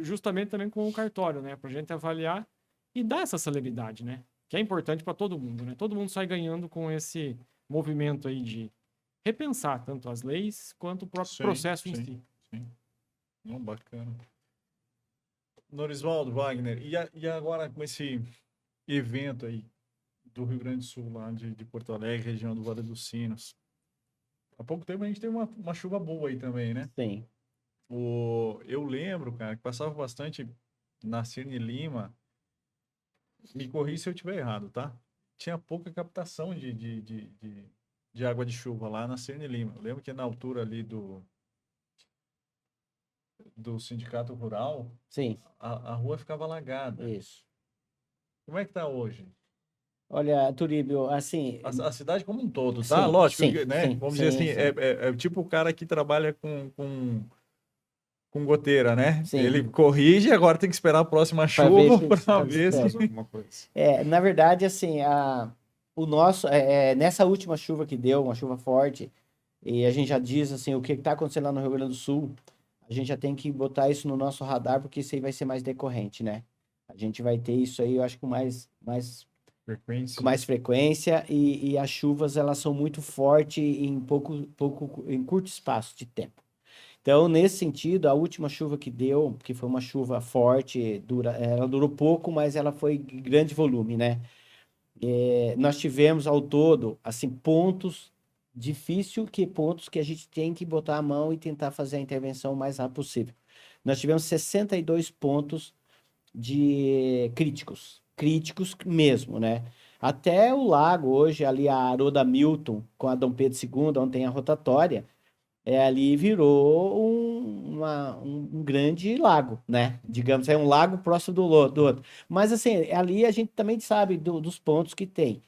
justamente também com o cartório, né? Para a gente avaliar e dar essa celeridade, né? Que é importante para todo mundo, né? Todo mundo sai ganhando com esse movimento aí de repensar tanto as leis quanto o próprio processo em si. Sim. Não, bacana. Norisvaldo, Wagner, e agora com esse evento aí do Rio Grande do Sul, lá de Porto Alegre, região do Vale dos Sinos. Há pouco tempo a gente teve uma chuva boa aí também, né? Sim. Eu lembro, cara, que passava bastante na Cirne Lima. Me corri se eu estiver errado, tá? Tinha pouca captação de água de chuva lá na Cirne Lima. Eu lembro que na altura ali do do sindicato rural, Sim, a rua ficava alagada. isso. Como é que está hoje? Olha, Turíbio, assim, A cidade como um todo, tá? sim, Lógico, sim, né? sim, Vamos dizer sim, assim, sim, é tipo o cara que trabalha com goteira, né? sim, Ele corrige e agora tem que esperar a próxima para ver chuva se para tá ver certo. se... alguma coisa. Na verdade, assim, o nosso, nessa última chuva que deu, uma chuva forte, e a gente já diz, assim, o que está acontecendo lá no Rio Grande do Sul, a gente já tem que botar isso no nosso radar, porque isso aí vai ser mais decorrente, né? A gente vai ter isso aí, eu acho, com Frequência. mais frequência, e as chuvas, elas são muito fortes em curto espaço de tempo. Então, nesse sentido, a última chuva que deu, que foi uma chuva forte, ela durou pouco, mas ela foi grande volume, né? Nós tivemos ao todo, assim, pontos que a gente tem que botar a mão e tentar fazer a intervenção o mais rápido possível. Nós tivemos 62 pontos de críticos mesmo, né? Até o lago hoje, ali a Aroda Milton, com a Dom Pedro II, onde tem a rotatória, ali virou um grande lago, né? Digamos, é um lago próximo do outro. Mas, assim, ali a gente também sabe dos pontos que tem.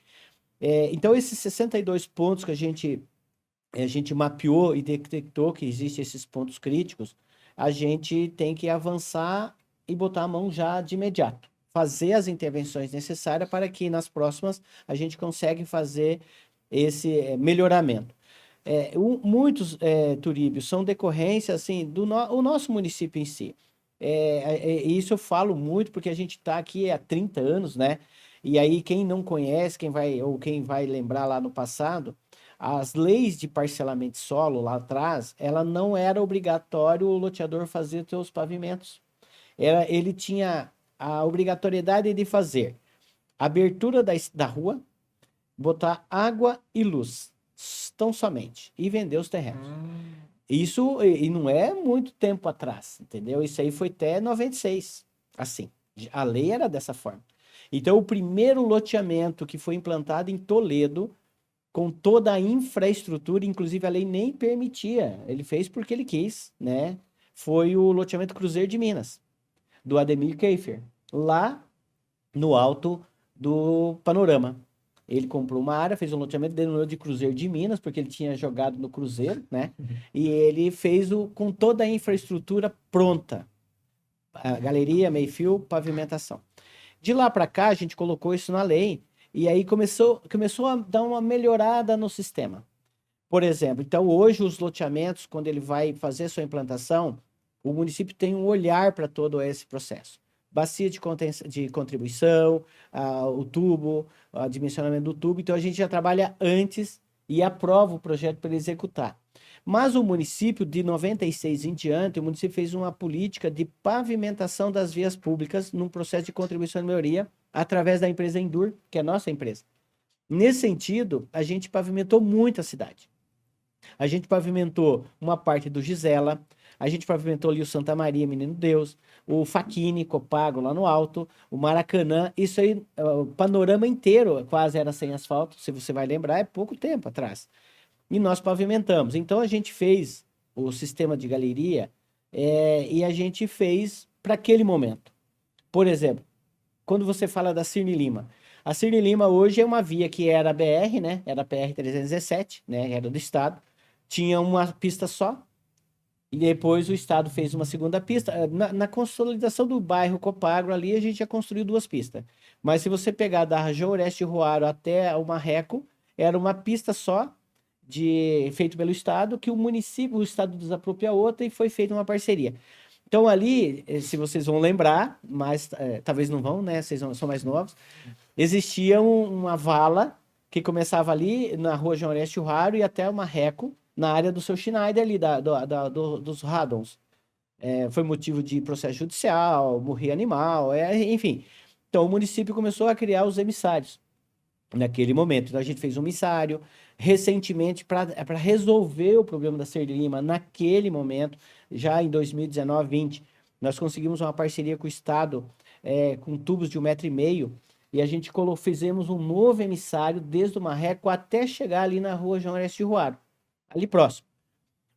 Então, esses 62 pontos que a gente mapeou e detectou que existem esses pontos críticos, a gente tem que avançar e botar a mão já de imediato. Fazer as intervenções necessárias para que nas próximas a gente consiga fazer esse melhoramento. Muitos Turíbios são decorrência assim o nosso município em si. Isso eu falo muito porque a gente está aqui há 30 anos, né? E aí quem não conhece, quem vai lembrar lá no passado, as leis de parcelamento de solo lá atrás, ela não era obrigatório o loteador fazer seus pavimentos. Ele tinha a obrigatoriedade de fazer abertura da rua, botar água e luz, tão somente, e vender os terrenos. Isso, e não é muito tempo atrás, entendeu? Isso aí foi até 96, assim. A lei era dessa forma. Então, o primeiro loteamento que foi implantado em Toledo, com toda a infraestrutura, inclusive a lei nem permitia, ele fez porque ele quis, né? Foi o loteamento Cruzeiro de Minas, do Ademir Keifer, lá no alto do Panorama. Ele comprou uma área, fez um loteamento, denominou de Cruzeiro de Minas, porque ele tinha jogado no Cruzeiro, né? E ele fez com toda a infraestrutura pronta. A galeria, meio-fio, pavimentação. De lá para cá, a gente colocou isso na lei, e aí começou a dar uma melhorada no sistema. Por exemplo, então hoje os loteamentos, quando ele vai fazer sua implantação, o município tem um olhar para todo esse processo. Bacia de contribuição, o tubo, o dimensionamento do tubo. Então a gente já trabalha antes e aprova o projeto para ele executar. Mas o município, de 96 em diante, o município fez uma política de pavimentação das vias públicas num processo de contribuição de melhoria através da empresa Endur, que é a nossa empresa. Nesse sentido, a gente pavimentou muito a cidade. A gente pavimentou uma parte do Gisela, a gente pavimentou ali o Santa Maria, Menino Deus, o Faquini, Copago lá no alto, o Maracanã, isso aí, o panorama inteiro quase era sem asfalto, se você vai lembrar, é pouco tempo atrás. E nós pavimentamos. Então a gente fez o sistema de galeria e a gente fez para aquele momento. Por exemplo, quando você fala da Cirne Lima, a Cirne Lima hoje é uma via que era BR, né? Era PR-317, né? Era do estado. Tinha uma pista só. E depois o estado fez uma segunda pista. Na consolidação do bairro Copagro ali, a gente já construiu 2 pistas. Mas se você pegar da região Oeste Ruaro até o Marreco, era uma pista só, feito pelo estado, que o estado desapropria outra e foi feita uma parceria. Então ali, se vocês vão lembrar, mas talvez não vão, né? Vocês são mais novos. Existia uma vala que começava ali na rua João Orestes Raro e até o Marreco, na área do seu Schneider ali, dos Radons. Foi motivo de processo judicial, morria animal, enfim. Então o município começou a criar os emissários naquele momento. Então a gente fez um emissário recentemente para resolver o problema da Cirne Lima naquele momento, já em 2019, 20. Nós conseguimos uma parceria com o estado com tubos de 1,5 m, e a gente fizemos um novo emissário desde o Marreco até chegar ali na rua João Orestes Ruaro, ali próximo.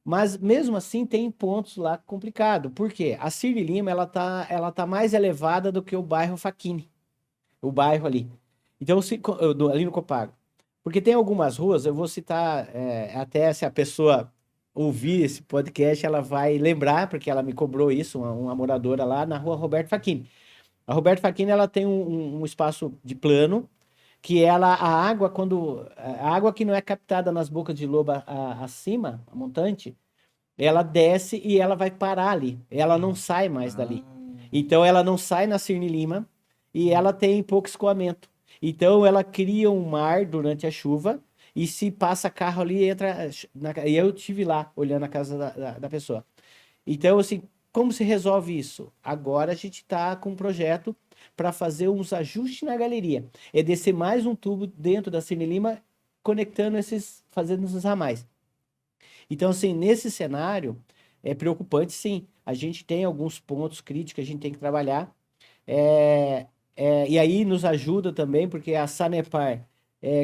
Mas mesmo assim tem pontos lá complicados. Por quê? A Cirne Lima ela tá mais elevada do que o bairro Facchini, o bairro ali. Então, ali no Copago. Porque tem algumas ruas, eu vou citar, até se a pessoa ouvir esse podcast, ela vai lembrar, porque ela me cobrou isso, uma moradora lá na rua Roberto Facchini. A Roberto Facchini, ela tem um espaço de plano, que a água, a água que não é captada nas bocas de lobo acima, a montante, ela desce e ela vai parar ali. Ela não sai mais dali. Então, ela não sai na Cirne Lima e ela tem pouco escoamento. Então, ela cria um mar durante a chuva e se passa carro ali, entra... E eu estive lá, olhando a casa da pessoa. Então, assim, como se resolve isso? Agora a gente está com um projeto para fazer uns ajustes na galeria. É descer mais um tubo dentro da Cirne Lima, conectando fazendo os ramais. Então, assim, nesse cenário, é preocupante, sim. A gente tem alguns pontos críticos que a gente tem que trabalhar. E aí nos ajuda também, porque a Sanepar,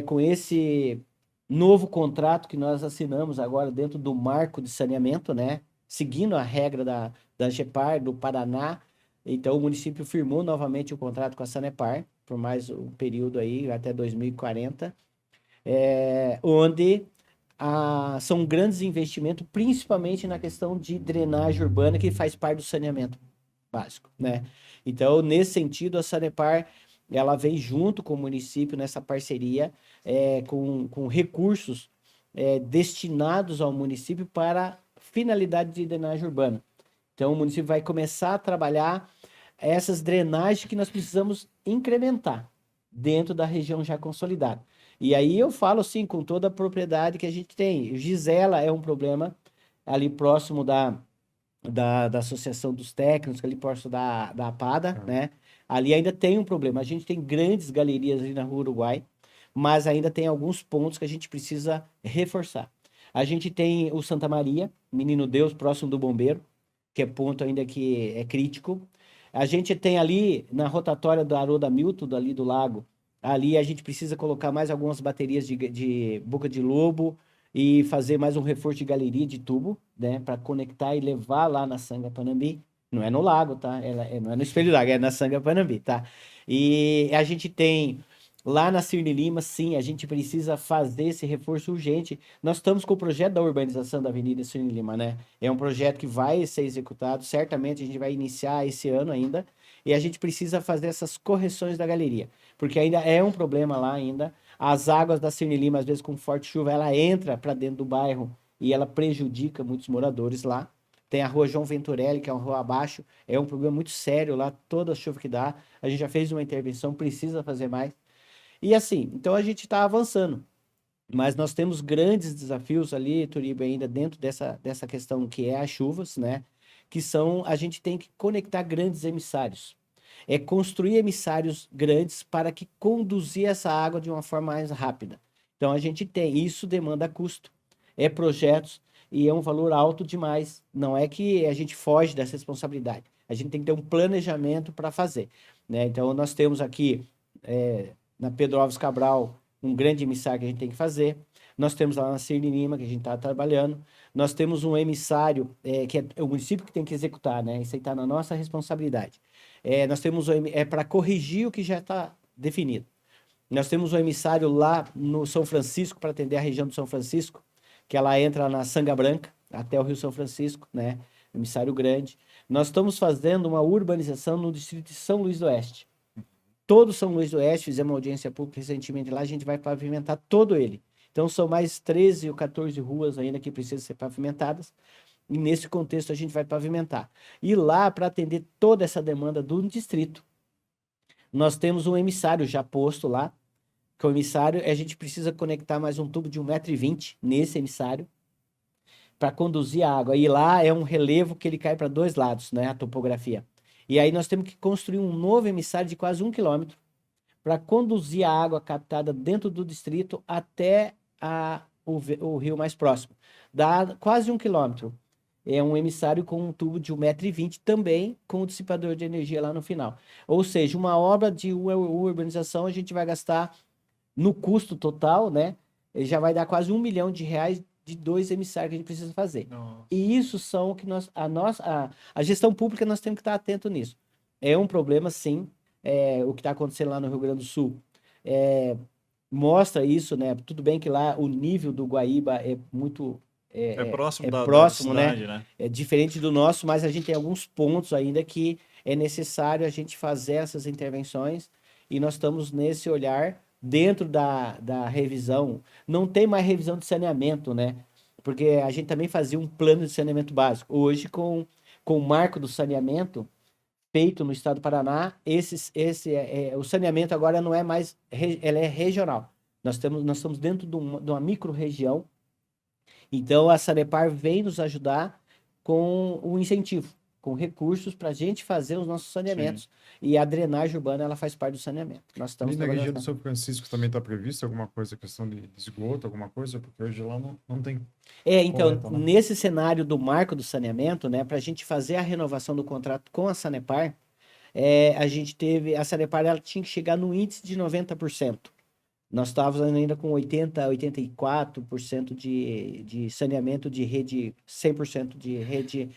com esse novo contrato que nós assinamos agora dentro do marco de saneamento, né? Seguindo a regra da ANGEPAR, do Paraná. Então, o município firmou novamente o contrato com a Sanepar, por mais um período aí, até 2040, onde são grandes investimentos, principalmente na questão de drenagem urbana, que faz parte do saneamento básico, né? Então, nesse sentido, a Sanepar, ela vem junto com o município nessa parceria, com recursos destinados ao município para finalidade de drenagem urbana. Então, o município vai começar a trabalhar essas drenagens que nós precisamos incrementar dentro da região já consolidada. E aí eu falo, assim, com toda a propriedade que a gente tem. Gisela é um problema ali próximo da Associação dos Técnicos, ali próximo da APADA, né? Ali ainda tem um problema. A gente tem grandes galerias ali na Rua Uruguai, mas ainda tem alguns pontos que a gente precisa reforçar. A gente tem o Santa Maria, Menino Deus, próximo do Bombeiro, que é ponto ainda que é crítico. A gente tem ali, na rotatória do Haroldo Hamilton, ali do lago, ali a gente precisa colocar mais algumas baterias de boca de lobo e fazer mais um reforço de galeria de tubo, né, para conectar e levar lá na Sanga Panambi. Não é no lago, tá? Não é no Espelho d'Água, é na Sanga Panambi, tá? E a gente tem lá na Cirne Lima, sim, a gente precisa fazer esse reforço urgente. Nós estamos com o projeto da urbanização da Avenida Cirne Lima, né? É um projeto que vai ser executado, certamente a gente vai iniciar esse ano ainda, e a gente precisa fazer essas correções da galeria, porque ainda é um problema lá ainda. As águas da Cirne Lima, às vezes com forte chuva, ela entra para dentro do bairro e ela prejudica muitos moradores lá. Tem a rua João Venturelli, que é uma rua abaixo, é um problema muito sério lá, toda a chuva que dá. A gente já fez uma intervenção, precisa fazer mais. E assim, então a gente está avançando, mas nós temos grandes desafios ali, Turiba, ainda dentro dessa questão que é as chuvas, né? Que são, a gente tem que conectar grandes emissários. É construir emissários grandes para que conduzir essa água de uma forma mais rápida. Então a gente tem, isso demanda custo, projetos e é um valor alto demais. Não é que a gente foge dessa responsabilidade. A gente tem que ter um planejamento para fazer, né? Então nós temos aqui na Pedro Alves Cabral, um grande emissário que a gente tem que fazer. Nós temos lá na Cirne Lima, que a gente está trabalhando. Nós temos um emissário, que é o município que tem que executar, né? Isso aí está na nossa responsabilidade. Nós temos para corrigir o que já está definido. Nós temos um emissário lá no São Francisco, para atender a região do São Francisco, que ela entra na Sanga Branca, até o Rio São Francisco, né? Emissário grande. Nós estamos fazendo uma urbanização no distrito de São Luís do Oeste. Todo São Luís do Oeste, fizemos uma audiência pública recentemente lá, a gente vai pavimentar todo ele. Então, são mais 13 ou 14 ruas ainda que precisam ser pavimentadas, e nesse contexto a gente vai pavimentar. E lá, para atender toda essa demanda do distrito, nós temos um emissário já posto lá, que o emissário, a gente precisa conectar mais um tubo de 1,20 m nesse emissário, para conduzir a água. E lá é um relevo que ele cai para dois lados, né, a topografia. E aí nós temos que construir um novo emissário de quase 1 quilômetro para conduzir a água captada dentro do distrito até o rio mais próximo. Dá quase 1 quilômetro. É um emissário com um tubo de 1,20 m também com um dissipador de energia lá no final. Ou seja, uma obra de urbanização a gente vai gastar no custo total, né? Já vai dar quase R$1 milhão de 2 emissários que a gente precisa fazer. Nossa. E isso são o que a gestão pública nós temos que estar atento nisso. É um problema, sim, o que está acontecendo lá no Rio Grande do Sul. Mostra isso, né? Tudo bem que lá o nível do Guaíba é muito... É próximo é da próximo, cidade, né? É diferente do nosso, mas a gente tem alguns pontos ainda que é necessário a gente fazer essas intervenções e nós estamos nesse olhar dentro da revisão. Não tem mais revisão de saneamento, né? Porque a gente também fazia um plano de saneamento básico. Hoje, com o marco do saneamento feito no estado do Paraná, o saneamento agora não é mais, ela é regional. Nós estamos dentro de uma micro-região. Então, a Sanepar vem nos ajudar com o incentivo, com recursos para a gente fazer os nossos saneamentos. Sim. E a drenagem urbana, ela faz parte do saneamento. Nós estamos na região do São Francisco também está previsto alguma coisa, questão de esgoto, alguma coisa? Porque hoje lá não tem... Então, coleta, né? Nesse cenário do marco do saneamento, né, para a gente fazer a renovação do contrato com a Sanepar, a Sanepar ela tinha que chegar no índice de 90%. Nós estávamos ainda com 84% de saneamento de rede, 100% de rede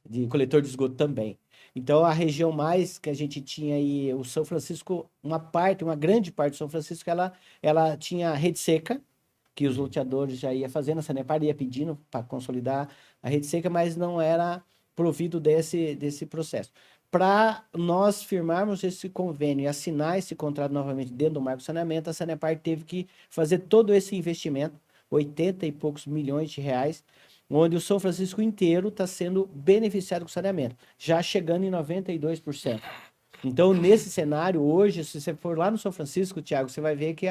de coletor de esgoto também. Então, a região mais que a gente tinha aí, o São Francisco, uma grande parte do São Francisco, ela tinha rede seca, que os loteadores já iam fazendo, a Sanepar ia pedindo para consolidar a rede seca, mas não era provido desse processo. Para nós firmarmos esse convênio e assinar esse contrato novamente dentro do marco de saneamento, a Sanepar teve que fazer todo esse investimento, 80 e poucos milhões de reais, onde o São Francisco inteiro está sendo beneficiado com o saneamento, já chegando em 92%. Então, nesse cenário, hoje, se você for lá no São Francisco, Thiago, você vai ver que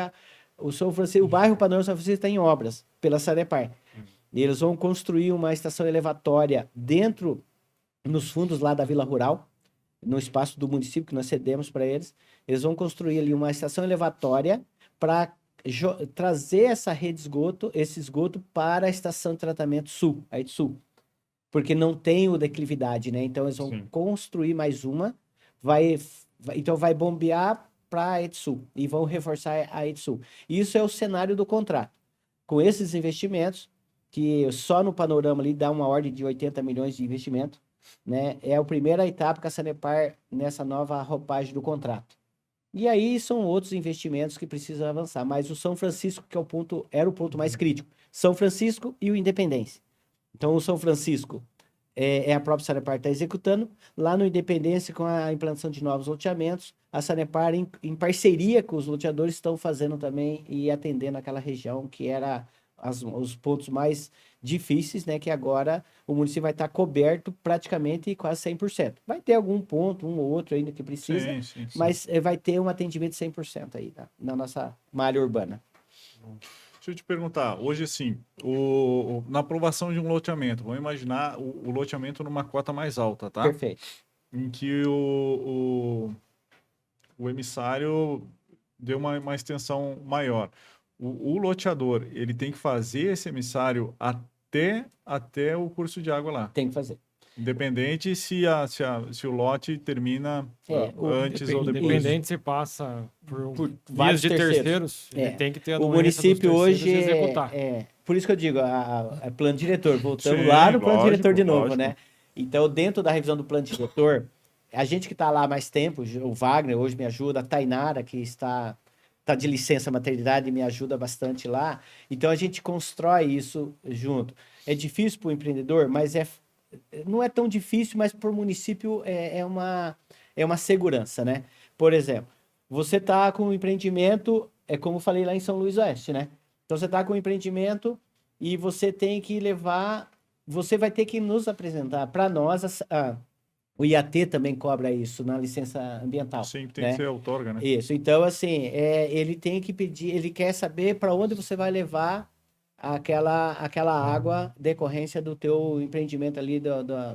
o bairro Panorama São Francisco está em obras pela Sanepar. E eles vão construir uma estação elevatória nos fundos lá da Vila Rural, no espaço do município que nós cedemos para eles. Eles vão construir ali uma estação elevatória para trazer essa rede de esgoto, esse esgoto para a estação de tratamento sul, a Edsul, porque não tem o declividade, né? Então eles vão construir mais uma, então vai bombear para a Edsul e vão reforçar a Edsul. Isso é o cenário do contrato. Com esses investimentos, que só no panorama ali dá uma ordem de 80 milhões de investimento, né? É a primeira etapa que a Sanepar nessa nova roupagem do contrato. E aí são outros investimentos que precisam avançar, mas o São Francisco, que era o ponto mais crítico, São Francisco e o Independência. Então o São Francisco a própria Sanepar está executando, lá no Independência com a implantação de novos loteamentos, a Sanepar em parceria com os loteadores estão fazendo também e atendendo aquela região que era os pontos mais difíceis, né? Que agora o município vai estar coberto praticamente quase 100%. Vai ter algum ponto, um ou outro ainda que precisa, sim. Mas vai ter um atendimento 100% aí na nossa malha urbana. Deixa eu te perguntar, hoje assim, na aprovação de um loteamento, vamos imaginar o loteamento numa cota mais alta, tá? Perfeito. Em que o emissário deu uma extensão maior. O loteador, ele tem que fazer esse emissário até o curso de água lá. Tem que fazer. Independente se o lote termina antes ou depois. Independente se passa por vias de terceiros, ele tem que ter a o município hoje executar. Por isso que eu digo, é plano diretor. Voltamos lá no plano diretor de novo, né? Então, dentro da revisão do plano diretor, a gente que está lá há mais tempo, o Wagner hoje me ajuda, a Tainara, que está de licença maternidade e me ajuda bastante lá. Então, a gente constrói isso junto. É difícil para o empreendedor, mas não é tão difícil, mas para o município é uma segurança, né? Por exemplo, você está com um empreendimento, como eu falei lá em São Luís Oeste, né? Então, você está com um empreendimento e você tem que você vai ter que nos apresentar para nós, o IAT também cobra isso na licença ambiental. Sim, tem né? que ser outorga, né? Isso, então assim, ele tem que pedir, ele quer saber para onde você vai levar aquela água decorrência do teu empreendimento ali,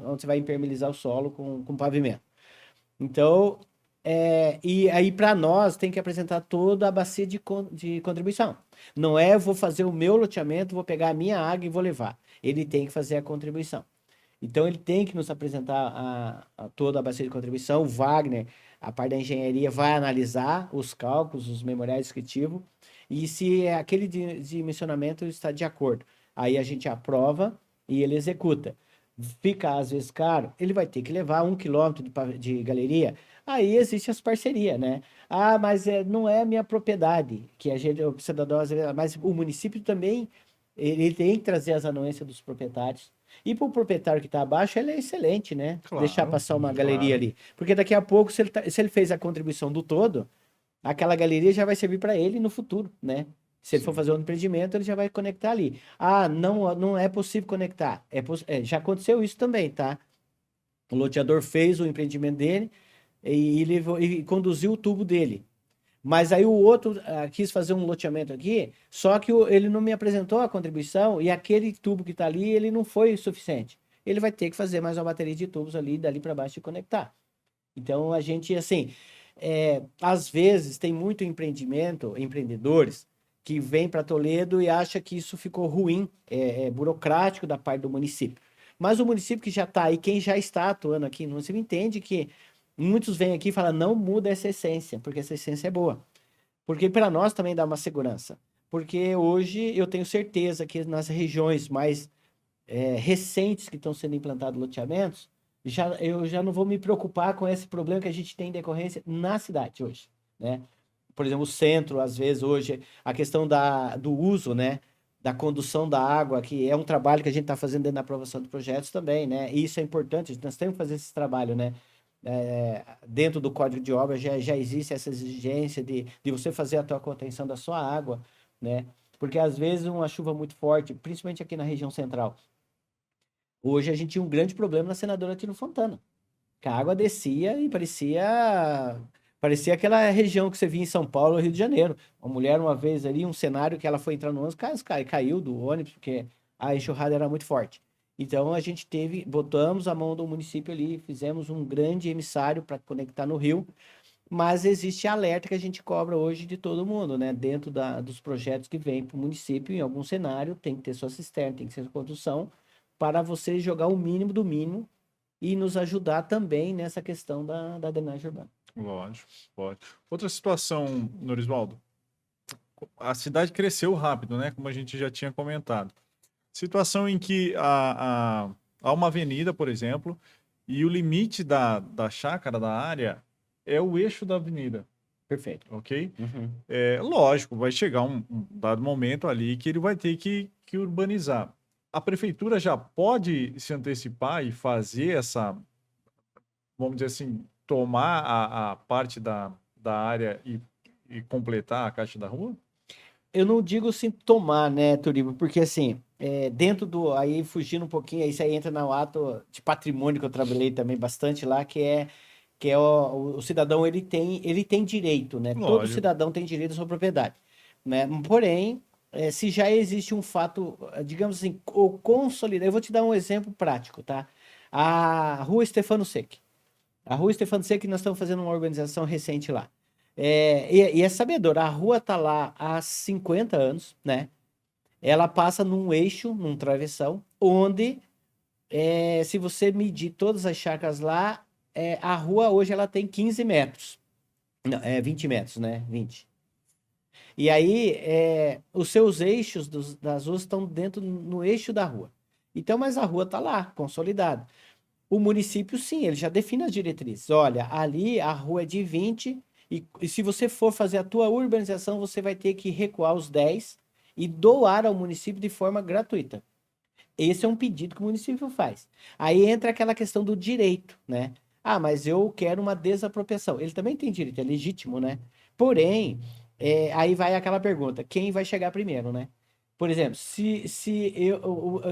onde você vai impermeabilizar o solo com pavimento. Então, e aí para nós tem que apresentar toda a bacia de contribuição. Não eu vou fazer o meu loteamento, vou pegar a minha água e vou levar. Ele tem que fazer a contribuição. Então, ele tem que nos apresentar toda a bacia de contribuição. O Wagner, a parte da engenharia, vai analisar os cálculos, os memoriais descritivos, e se aquele dimensionamento está de acordo. Aí a gente aprova e ele executa. Fica às vezes caro, ele vai ter que levar 1 quilômetro de galeria. Aí existe as parcerias, né? Ah, mas não é minha propriedade, que a gente, o cidadão, às vezes, mas o município também, ele tem que trazer as anuências dos proprietários. E para o proprietário que está abaixo, ele é excelente, né? Claro, Deixar passar uma claro. galeria ali. Porque daqui a pouco, se ele fez a contribuição do todo, aquela galeria já vai servir para ele no futuro, né? Se ele for Sim. fazer um empreendimento, ele já vai conectar ali. Ah, não é possível conectar. Já aconteceu isso também, tá? O loteador fez o empreendimento dele e conduziu o tubo dele. Mas aí o outro quis fazer um loteamento aqui, só que ele não me apresentou a contribuição e aquele tubo que está ali, ele não foi suficiente. Ele vai ter que fazer mais uma bateria de tubos ali, dali para baixo e conectar. Então a gente, assim, às vezes tem muito empreendedores que vêm para Toledo e acha que isso ficou ruim, burocrático da parte do município. Mas o município que já está aí, quem já está atuando aqui no município, entende que muitos vêm aqui e falam, não muda essa essência, porque essa essência é boa. Porque para nós também dá uma segurança. Porque hoje eu tenho certeza que nas regiões mais recentes que estão sendo implantados loteamentos, eu já não vou me preocupar com esse problema que a gente tem em decorrência na cidade hoje, né? Por exemplo, o centro, às vezes, hoje, a questão do uso, né? Da condução da água, que é um trabalho que a gente está fazendo dentro da aprovação de projetos também, né? E isso é importante, nós temos que fazer esse trabalho, né? Dentro do Código de Obras já existe essa exigência de você fazer a tua contenção da sua água, né? Porque às vezes uma chuva muito forte, principalmente aqui na região central, hoje a gente tinha um grande problema na Senadora Tino Fontana, que a água descia e parecia aquela região que você via em São Paulo, Rio de Janeiro. Uma mulher uma vez ali, um cenário que ela foi entrar no ônibus, caiu do ônibus porque a enxurrada era muito forte. Então a gente botamos a mão do município ali, fizemos um grande emissário para conectar no rio, mas existe alerta que a gente cobra hoje de todo mundo, né? Dentro dos projetos que vêm para o município, em algum cenário, tem que ter sua cisterna, tem que ter sua condução, para você jogar o mínimo do mínimo e nos ajudar também nessa questão da drenagem urbana. Lógico, pode. Outra situação, Norisvaldo, a cidade cresceu rápido, né? Como a gente já tinha comentado. Situação em que há uma avenida, por exemplo, e o limite da chácara, da área, é o eixo da avenida, Perfeito. ok? Uhum. Lógico, vai chegar um dado momento ali que ele vai ter que urbanizar. A prefeitura já pode se antecipar e fazer vamos dizer assim, tomar a parte da área e completar a caixa da rua? Eu não digo assim tomar, né, Turibo? Porque assim, dentro aí fugindo um pouquinho, isso aí entra no ato de patrimônio que eu trabalhei também bastante lá, que é o cidadão, ele tem direito, né? Todo Lógico. cidadão tem direito à sua propriedade, né? Porém, se já existe um fato, digamos assim, consolidado, eu vou te dar um exemplo prático, tá? A Rua Stefano Secchi. A Rua Stefano Secchi, nós estamos fazendo uma urbanização recente lá. E é sabedor, a rua tá lá há 50 anos, né? Ela passa num eixo, num travessão, onde, se você medir todas as chácaras lá, a rua hoje ela tem 15 metros. Não, 20 metros, né? 20. E aí, os seus eixos das ruas estão dentro no eixo da rua. Então, mas a rua tá lá, consolidada. O município, sim, ele já define as diretrizes. Olha, ali a rua é de 20 e se você for fazer a tua urbanização, você vai ter que recuar os 10 e doar ao município de forma gratuita. Esse é um pedido que o município faz. Aí entra aquela questão do direito, né? Ah, mas eu quero uma desapropriação. Ele também tem direito, é legítimo, né? Porém, aí vai aquela pergunta, quem vai chegar primeiro, né? Por exemplo,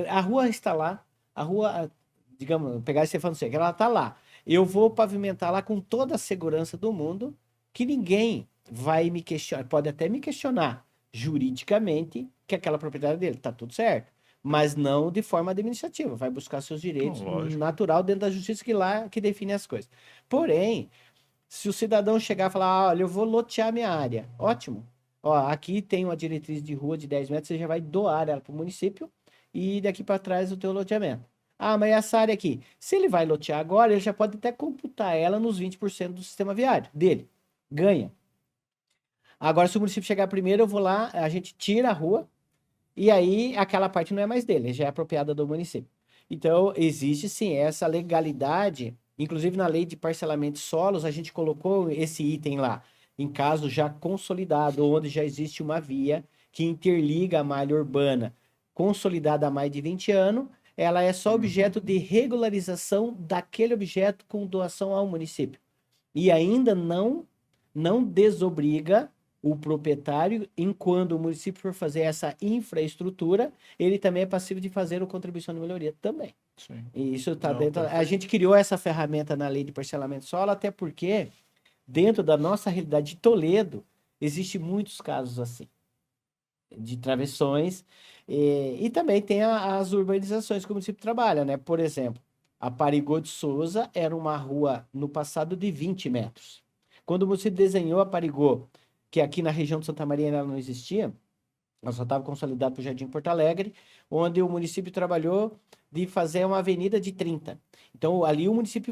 a rua está lá, a rua, digamos, pegar Stefano Secchi, ela está lá. Eu vou pavimentar lá com toda a segurança do mundo, que ninguém vai me questionar, pode até me questionar juridicamente que aquela propriedade dele está tudo certo, mas não de forma administrativa, vai buscar seus direitos natural dentro da justiça que define as coisas. Porém, se o cidadão chegar e falar, olha, eu vou lotear minha área, ótimo. Ó, aqui tem uma diretriz de rua de 10 metros, você já vai doar ela para o município e daqui para trás o teu loteamento. Ah, mas essa área aqui, se ele vai lotear agora, ele já pode até computar ela nos 20% do sistema viário dele. Ganha. Agora, se o município chegar primeiro, eu vou lá, a gente tira a rua E aí, aquela parte não é mais dele, já é apropriada do município. Então, existe sim essa legalidade, inclusive na lei de parcelamento de solos, a gente colocou esse item lá, em caso já consolidado, onde já existe uma via que interliga a malha urbana consolidada há mais de 20 anos, ela é só objeto de regularização daquele objeto com doação ao município. E ainda não desobriga o proprietário, enquanto o município for fazer essa infraestrutura, ele também é passivo de fazer a contribuição de melhoria também. Sim. E isso está Não, dentro. A perfeito. gente criou essa ferramenta na lei de parcelamento de solo, até porque, dentro da nossa realidade de Toledo, existe muitos casos assim, de travessões, e também tem as urbanizações que o município trabalha, né? Por exemplo, a Parigô de Souza era uma rua no passado de 20 metros. Quando o município desenhou a Parigô, que aqui na região de Santa Maria ela não existia, ela só estava consolidada para o Jardim Porto Alegre, onde o município trabalhou de fazer uma avenida de 30. Então, ali o município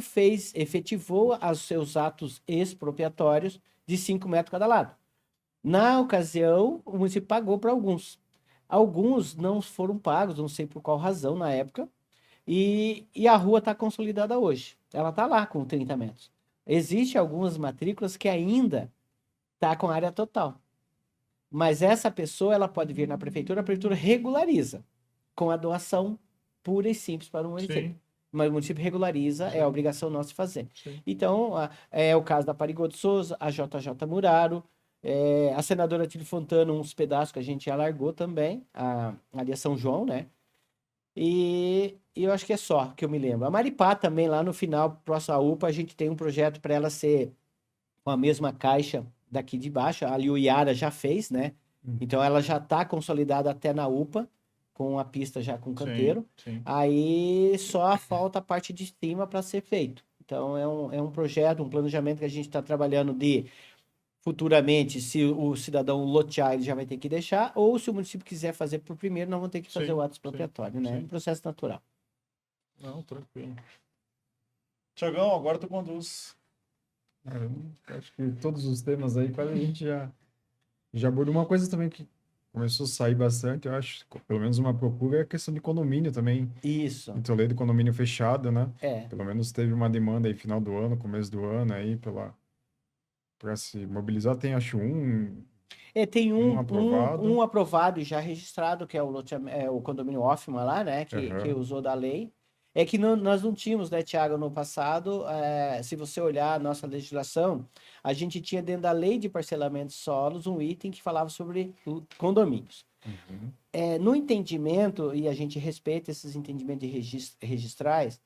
efetivou os seus atos expropriatórios de 5 metros cada lado. Na ocasião, o município pagou para alguns. Alguns não foram pagos, não sei por qual razão na época, e a rua está consolidada hoje. Ela está lá com 30 metros. Existem algumas matrículas que ainda está com área total. Mas essa pessoa, ela pode vir na prefeitura, a prefeitura regulariza com a doação pura e simples para o município. Sim, Mas o município regulariza, é a obrigação nossa de fazer. sim. Então, é o caso da Parigô de Souza, a JJ Muraro, a senadora Tílio Fontana, uns pedaços que a gente alargou também, ali a São João, né? E eu acho que é só que eu me lembro. A Maripá também, lá no final, próximo à UPA, a gente tem um projeto para ela ser com a mesma caixa daqui de baixo. Ali o Iara já fez, né? Então ela já está consolidada até na UPA, com a pista já com canteiro. Sim. Aí só falta a parte de cima para ser feito. Então é um projeto, um planejamento que a gente está trabalhando de futuramente, se o cidadão lotear, ele já vai ter que deixar, ou se o município quiser fazer por primeiro, não vão ter que fazer Sim, o ato sim, expropriatório, né? É sim. um processo natural. Não, tranquilo. Tiagão, agora tu conduz. Acho que todos os temas aí, quase a gente já abordou. Uma coisa também que começou a sair bastante, eu acho, pelo menos uma procura, é a questão de condomínio também. Isso, Em Toledo, condomínio fechado, né? é. Pelo menos teve uma demanda aí final do ano, começo do ano aí, para se mobilizar. Tem, acho, Tem um aprovado. um aprovado e já registrado, que é o condomínio Hoffman lá, né? Que Aham. usou da lei. É que nós não tínhamos, né, Tiago, no passado, se você olhar a nossa legislação, a gente tinha dentro da lei de parcelamento de solos um item que falava sobre condomínios. Uhum. No entendimento, e a gente respeita esses entendimentos registrais,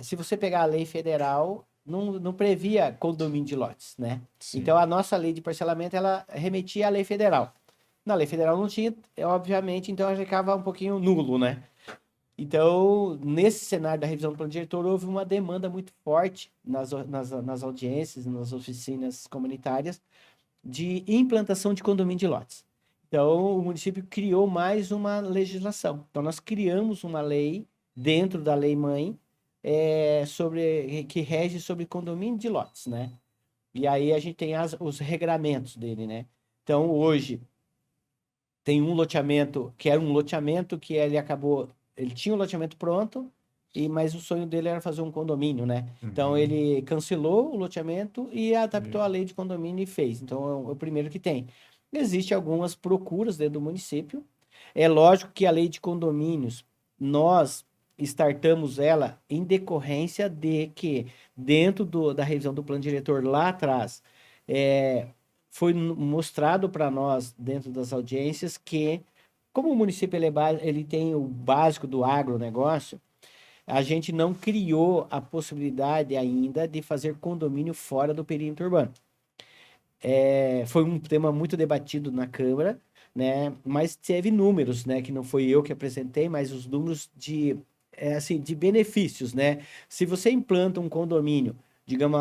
se você pegar a lei federal, não previa condomínio de lotes, né? Sim. Então, a nossa lei de parcelamento, ela remetia à lei federal. Na lei federal não tinha, obviamente, então ela ficava um pouquinho nulo, né? Então, nesse cenário da revisão do plano diretor, houve uma demanda muito forte nas audiências, nas oficinas comunitárias, de implantação de condomínio de lotes. Então, o município criou mais uma legislação. Então, nós criamos uma lei dentro da lei mãe que rege sobre condomínio de lotes, né? E aí a gente tem os regramentos dele, né? Então, hoje, tem um loteamento que era um loteamento que ele tinha um loteamento pronto, mas o sonho dele era fazer um condomínio, né? Então, Uhum. ele cancelou o loteamento e adaptou a lei de condomínio e fez. Então, é o primeiro que tem. Existem algumas procuras dentro do município. É lógico que a lei de condomínios, nós startamos ela em decorrência de que, dentro da revisão do plano diretor lá atrás, foi mostrado para nós, dentro das audiências, que, como o município ele tem o básico do agronegócio, a gente não criou a possibilidade ainda de fazer condomínio fora do perímetro urbano. Foi um tema muito debatido na Câmara, né? Mas teve números, né? Que não foi eu que apresentei, mas os números de benefícios, né? Se você implanta um condomínio, digamos,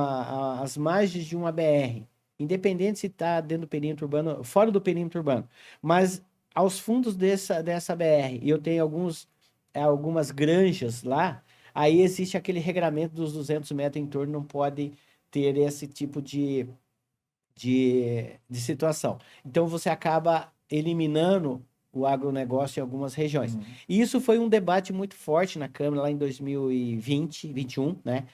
às margens de uma BR, independente se está dentro do perímetro urbano, fora do perímetro urbano, mas aos fundos dessa BR, e eu tenho algumas granjas lá, aí existe aquele regramento dos 200 metros em torno, não pode ter esse tipo de situação. Então você acaba eliminando o agronegócio em algumas regiões. E isso foi um debate muito forte na Câmara lá em 2020, 2021, né?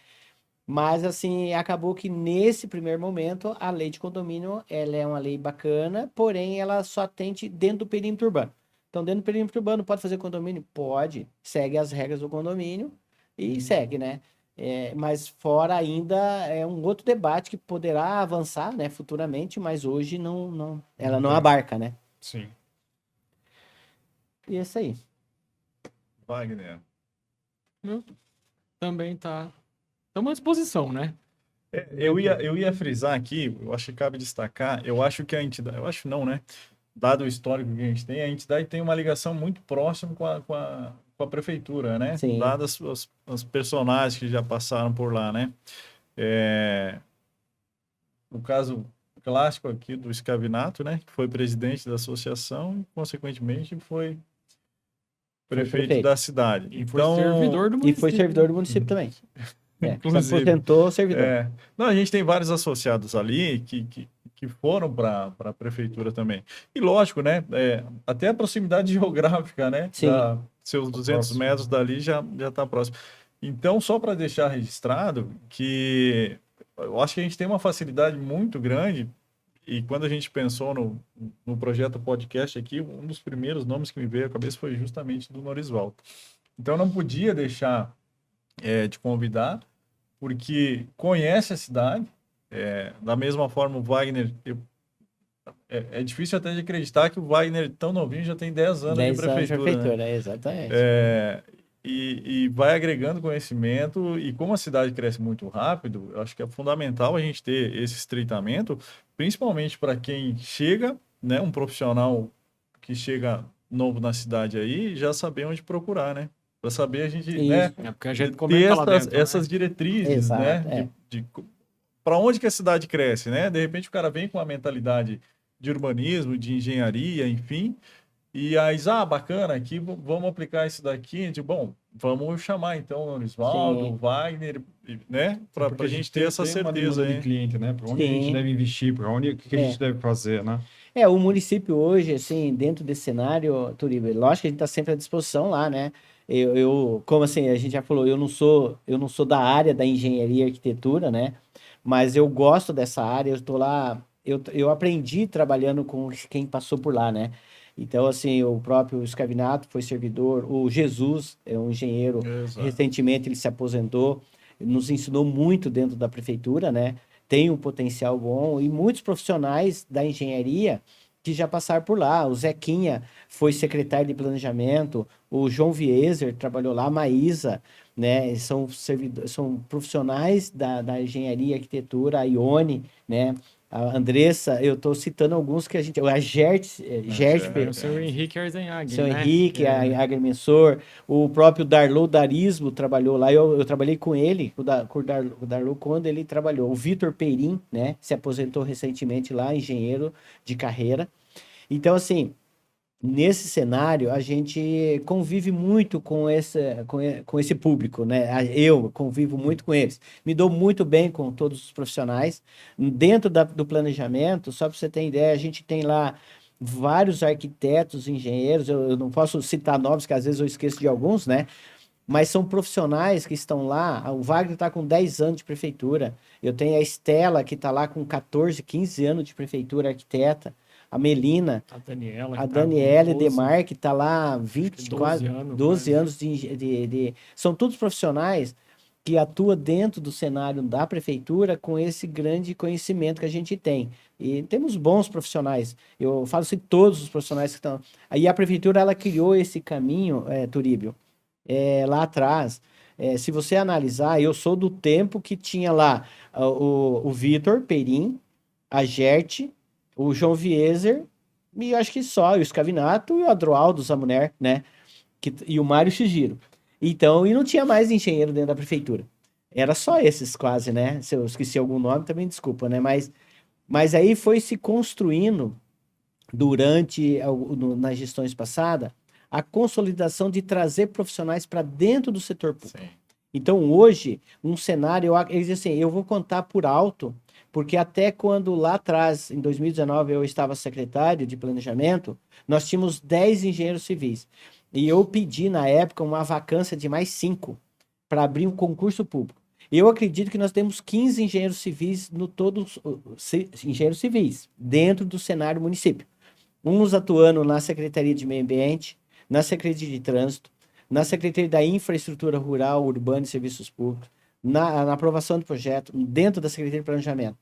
Mas, assim, acabou que nesse primeiro momento a lei de condomínio, ela é uma lei bacana, porém ela só atende dentro do perímetro urbano. Então, dentro do perímetro urbano, pode fazer condomínio? Pode. Segue as regras do condomínio e segue, né? Mas fora ainda é um outro debate que poderá avançar, né, futuramente, mas hoje ela não abarca, né? Sim. E é isso aí. Wagner. Também tá. Estamos à disposição, né? Eu ia frisar aqui, eu acho que cabe destacar, eu acho que a entidade, eu acho não, né? Dado o histórico que a gente tem, a entidade tem uma ligação muito próxima com a prefeitura, né? Sim. Dadas os personagens que já passaram por lá, né? O caso clássico aqui do Scavinato, né? Que foi presidente da associação e, consequentemente, foi prefeito da cidade. E foi servidor do E município. foi servidor do município também. Se Inclusive. aposentou, servidor. Não, a gente tem vários associados ali que foram para a prefeitura também. E lógico, né? Até a proximidade geográfica, né? Sim. Seus 200 metros dali já está próximo. Então, só para deixar registrado que eu acho que a gente tem uma facilidade muito grande, e quando a gente pensou no projeto podcast aqui, um dos primeiros nomes que me veio à cabeça foi justamente do Norisvaldo. Então, não podia deixar de convidar, porque conhece a cidade, da mesma forma o Wagner, é difícil até de acreditar que o Wagner, tão novinho, já tem 10 anos 10 de anos de prefeitura, prefeitura, né? exatamente. E vai agregando conhecimento, e como a cidade cresce muito rápido, eu acho que é fundamental a gente ter esse estreitamento, principalmente para quem chega, né, um profissional que chega novo na cidade aí, já saber onde procurar, né? Para saber a gente, né, porque a gente ter comenta lá dentro, essas né? diretrizes, Exato, né? Para onde que a cidade cresce, né? De repente o cara vem com uma mentalidade de urbanismo, de engenharia, enfim, e aí, bacana, aqui vamos aplicar isso daqui. Bom, vamos chamar então o Norisvaldo, o Wagner, né? Para a gente ter essa certeza uma aí. de cliente, né? Para onde a gente deve investir, para onde o que a gente deve fazer, né? O município hoje, assim, dentro desse cenário, Turiba, lógico que a gente está sempre à disposição lá, né? Como assim, a gente já falou, eu não sou da área da engenharia e arquitetura, né? Mas eu gosto dessa área, eu estou lá, eu aprendi trabalhando com quem passou por lá, né? Então, assim, o próprio Scavinato foi servidor, o Jesus é um engenheiro, recentemente ele se aposentou, nos ensinou muito dentro da prefeitura, né? Tem um potencial bom, e muitos profissionais da engenharia que já passaram por lá. O Zequinha foi secretário de planejamento, o João Vieser trabalhou lá, a Maísa, né? São profissionais da engenharia e arquitetura, a Ione, né? A Andressa, eu estou citando alguns que a gente... A Gert, O seu Henrique Arzenhag, seu né? Henrique, a agrimensor, o próprio Darlou Darismo trabalhou lá, eu trabalhei com ele, com o Darlou quando ele trabalhou. O Vitor Peirim, né, se aposentou recentemente lá, engenheiro de carreira. Então, assim, nesse cenário, a gente convive muito com esse público, né? Eu convivo muito com eles. Me dou muito bem com todos os profissionais. Dentro do planejamento, só para você ter ideia, a gente tem lá vários arquitetos, engenheiros, eu não posso citar nomes, que às vezes eu esqueço de alguns, né? Mas são profissionais que estão lá. O Wagner está com 10 anos de prefeitura. Eu tenho a Estela, que está lá com 14, 15 anos de prefeitura, arquiteta. A Melina, a Daniela Edemar, que está lá 12 anos São todos profissionais que atuam dentro do cenário da prefeitura com esse grande conhecimento que a gente tem. E temos bons profissionais. Eu falo assim, todos os profissionais que estão... Aí a prefeitura, ela criou esse caminho, Turíbio, lá atrás. Se você analisar, eu sou do tempo que tinha lá o Vitor Peirim, a Gert, o João Vieser, e acho que só, o Scavinato e o Adroaldo Zamuner, né? E o Mário Shigiro. Então, e não tinha mais engenheiro dentro da prefeitura. Era só esses quase, né? Se eu esqueci algum nome, também desculpa, né? Mas aí foi se construindo, nas gestões passadas, a consolidação de trazer profissionais para dentro do setor público. Sim. Então, hoje, um cenário, eles dizem assim, eu vou contar por alto, porque até quando lá atrás, em 2019, eu estava secretário de planejamento, nós tínhamos 10 engenheiros civis. E eu pedi, na época, uma vacância de mais 5 para abrir um concurso público. Eu acredito que nós temos 15 engenheiros civis no todos, engenheiros civis, dentro do cenário município. Uns atuando na Secretaria de Meio Ambiente, na Secretaria de Trânsito, na Secretaria da Infraestrutura Rural, Urbana e Serviços Públicos, na aprovação do projeto, dentro da Secretaria de Planejamento.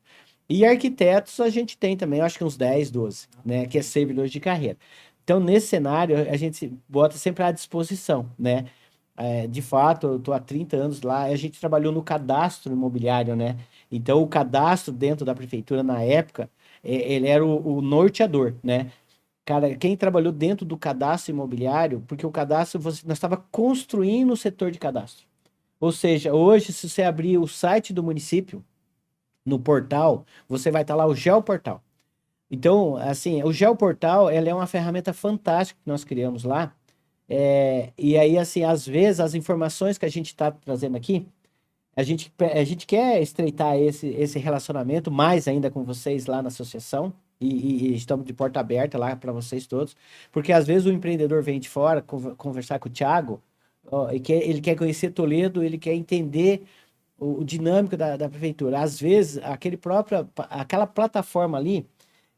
E arquitetos a gente tem também, eu acho que uns 10, 12, né, que é servidores de carreira. Então, nesse cenário, a gente se bota sempre à disposição, né? De fato, eu estou há 30 anos lá, a gente trabalhou no cadastro imobiliário, né? Então, o cadastro dentro da prefeitura, na época, ele era o norteador, né? Cara, quem trabalhou dentro do cadastro imobiliário, porque o cadastro, nós estava construindo o setor de cadastro. Ou seja, hoje, se você abrir o site do município, no portal, você vai estar lá o Geoportal. Então, assim, o Geoportal, ela é uma ferramenta fantástica que nós criamos lá. E aí, assim, às vezes, as informações que a gente está trazendo aqui, a gente quer estreitar esse relacionamento mais ainda com vocês lá na associação. E estamos de porta aberta lá para vocês todos, porque às vezes o empreendedor vem de fora conversar com o Thiago, ó, ele quer conhecer Toledo, ele quer entender o dinâmico da prefeitura. Às vezes, aquela plataforma ali,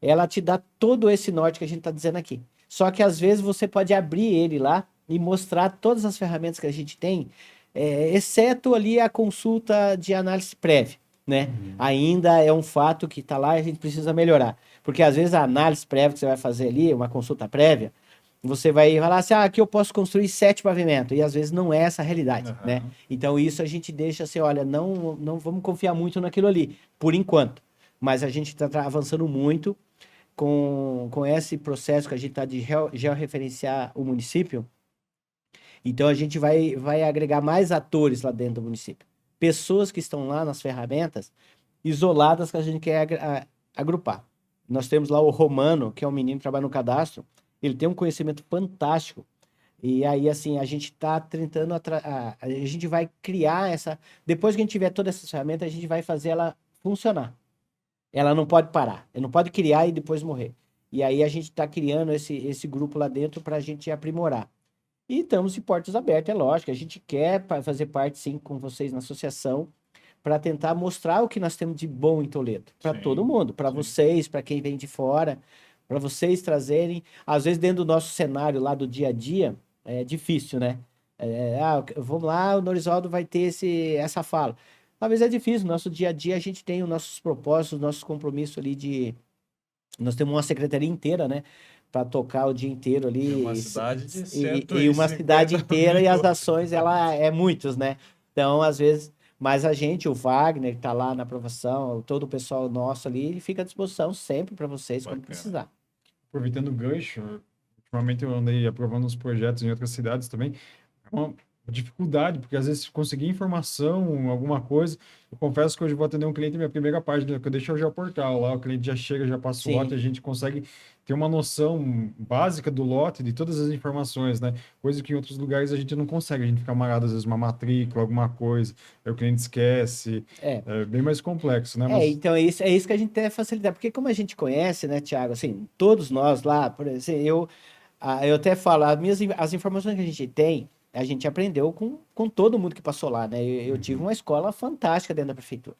ela te dá todo esse norte que a gente está dizendo aqui. Só que às vezes você pode abrir ele lá e mostrar todas as ferramentas que a gente tem, exceto ali a consulta de análise prévia, né? Ainda é um fato que está lá e a gente precisa melhorar. Porque às vezes a análise prévia que você vai fazer ali, uma consulta prévia, você vai falar assim, aqui eu posso construir 7 pavimentos, e às vezes não é essa a realidade, né? Então isso a gente deixa assim, olha, não vamos confiar muito naquilo ali, por enquanto. Mas a gente está avançando muito com esse processo que a gente está de georreferenciar o município. Então a gente vai agregar mais atores lá dentro do município. Pessoas que estão lá nas ferramentas, isoladas que a gente quer agrupar. Nós temos lá o Romano, que é um menino que trabalha no cadastro. Ele tem um conhecimento fantástico. E aí, assim, a gente está tentando... a gente vai criar essa... Depois que a gente tiver toda essa ferramenta, a gente vai fazer ela funcionar. Ela não pode parar. Ela não pode criar e depois morrer. E aí a gente está criando esse grupo lá dentro para a gente aprimorar. E estamos de portas abertas, é lógico. A gente quer fazer parte, sim, com vocês na associação, para tentar mostrar o que nós temos de bom em Toledo, para todo mundo, para vocês, para quem vem de fora, para vocês trazerem. Às vezes, dentro do nosso cenário lá do dia a dia, é difícil, né? Vamos lá, o Norivaldo vai ter essa fala. Talvez é difícil, no nosso dia a dia a gente tem os nossos propósitos, os nossos compromissos ali de... Nós temos uma secretaria inteira, né? Para tocar o dia inteiro ali. Uma cidade de e uma cidade inteira, e as ações, ela é muitos, né? Então, às vezes... Mas a gente, o Wagner, que está lá na aprovação, todo o pessoal nosso ali, fica à disposição sempre para vocês, quando precisar. Aproveitando o gancho, ultimamente eu andei aprovando uns projetos em outras cidades também. É uma dificuldade, porque às vezes conseguir informação, alguma coisa. Eu confesso que hoje vou atender um cliente, minha primeira página, que eu deixo já o portal lá, o cliente já chega, já passa o lote, a gente consegue ter uma noção básica do lote, de todas as informações, né? Coisa que em outros lugares a gente não consegue, a gente fica amarrado, às vezes, uma matrícula, alguma coisa, aí o cliente esquece, é bem mais complexo, né? Então é isso que a gente tem facilidade, porque como a gente conhece, né, Thiago, assim, todos nós lá, por exemplo, eu até falo, as informações que a gente tem, a gente aprendeu com todo mundo que passou lá, né? Eu tive uma escola fantástica dentro da prefeitura.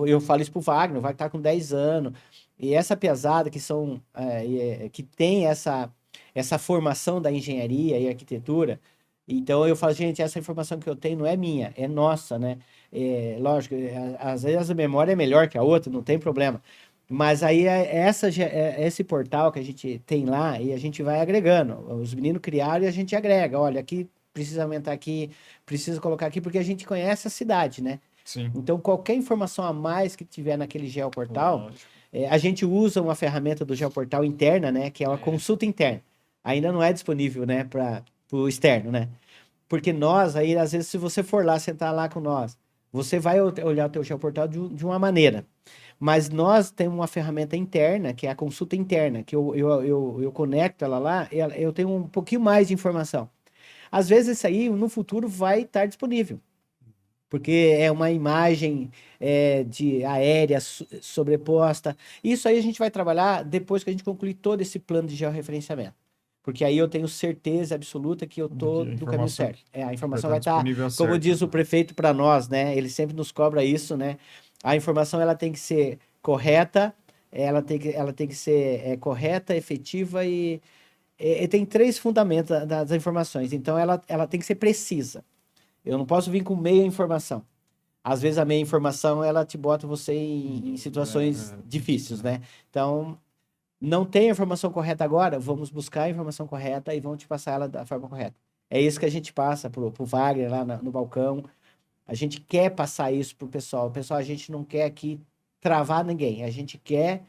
Eu falo isso pro Wagner, o Wagner tá com 10 anos, e essa pesada que tem essa formação da engenharia e arquitetura, então eu falo, gente, essa informação que eu tenho não é minha, é nossa, né? Lógico, às vezes a memória é melhor que a outra, não tem problema. Mas aí esse portal que a gente tem lá e a gente vai agregando. Os meninos criaram e a gente agrega. Olha, aqui precisa aumentar aqui, precisa colocar aqui, porque a gente conhece a cidade, né? Sim. Então, qualquer informação a mais que tiver naquele geoportal, a gente usa uma ferramenta do geoportal interna, né? Que é uma consulta interna. Ainda não é disponível, né? Para o externo, né? Porque nós, aí, às vezes, se você for lá, sentar lá com nós, você vai olhar o teu geoportal de uma maneira. Mas nós temos uma ferramenta interna, que é a consulta interna, que eu conecto ela lá, eu tenho um pouquinho mais de informação. Às vezes isso aí, no futuro, vai estar disponível. Porque é uma imagem de aérea sobreposta. Isso aí a gente vai trabalhar depois que a gente concluir todo esse plano de georreferenciamento. Porque aí eu tenho certeza absoluta que eu estou Que a do caminho informação certo. A informação vai vai estar estar, disponível como certo. diz o prefeito para nós, né? Ele sempre nos cobra isso, né? A informação ela tem que ser correta, ela tem que ser correta, efetiva e tem 3 fundamentos das informações. Então ela tem que ser precisa. Eu não posso vir com meia informação. Às vezes a meia informação ela te bota você em situações difíceis, né? Então não tem a informação correta agora, vamos buscar a informação correta e vamos te passar ela da forma correta. É isso que a gente passa pro Wagner lá no balcão. A gente quer passar isso pro pessoal. Pessoal, a gente não quer aqui travar ninguém. A gente quer...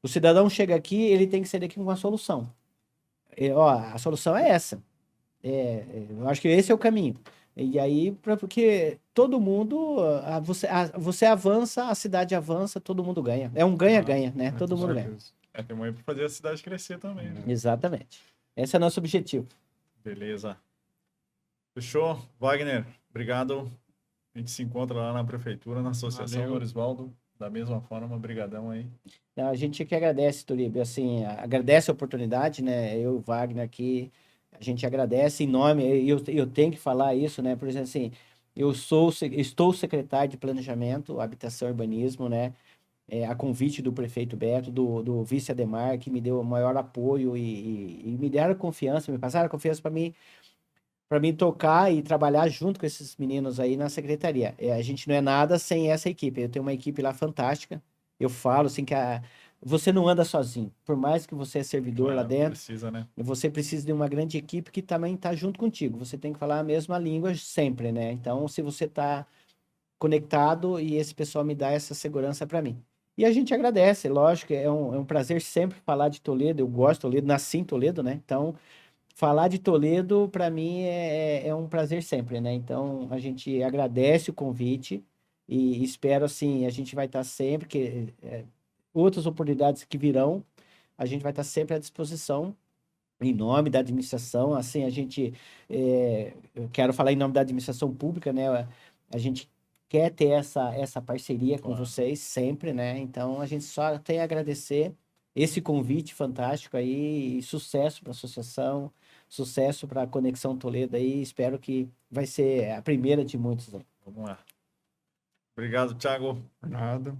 O cidadão chega aqui, ele tem que sair daqui com uma solução. Ó, a solução é essa. Eu acho que esse é o caminho. E aí, porque todo mundo... você avança, a cidade avança, todo mundo ganha. É um ganha-ganha, né? Todo mundo ganha. Tem muito para fazer a cidade crescer também, né? Exatamente. Esse é o nosso objetivo. Beleza. Fechou? Wagner, obrigado. A gente se encontra lá na prefeitura, na Associação Valeu. Norisvaldo. Da mesma forma, brigadão aí. A gente que agradece, Turib, assim, agradece a oportunidade, né? Eu, Wagner, aqui, a gente agradece em nome, eu tenho que falar isso, né? Por exemplo, assim, estou secretário de Planejamento, Habitação e Urbanismo, né? A convite do prefeito Beto, do vice Ademar, que me deu o maior apoio e me deram confiança, me passaram confiança para mim tocar e trabalhar junto com esses meninos aí na secretaria. A gente não é nada sem essa equipe. Eu tenho uma equipe lá fantástica. Eu falo assim que você não anda sozinho. Por mais que você é servidor lá dentro, Precisa, né? você precisa de uma grande equipe que também está junto contigo. Você tem que falar a mesma língua sempre, né? Então, se você está conectado e esse pessoal me dá essa segurança para mim. E a gente agradece, lógico, é um prazer sempre falar de Toledo. Eu gosto de Toledo, nasci em Toledo, né? Então, falar de Toledo, para mim, é um prazer sempre, né? Então, a gente agradece o convite e espero, assim, a gente vai estar sempre, que outras oportunidades que virão, a gente vai estar sempre à disposição, em nome da administração, assim, eu quero falar em nome da administração pública, né? A gente quer ter essa parceria com vocês sempre, né? Então, a gente só tem a agradecer esse convite fantástico aí e sucesso para a associação, sucesso para a Conexão Toledo aí. Espero que vai ser a primeira de muitos aí. Vamos lá. Obrigado, Thiago. Nada.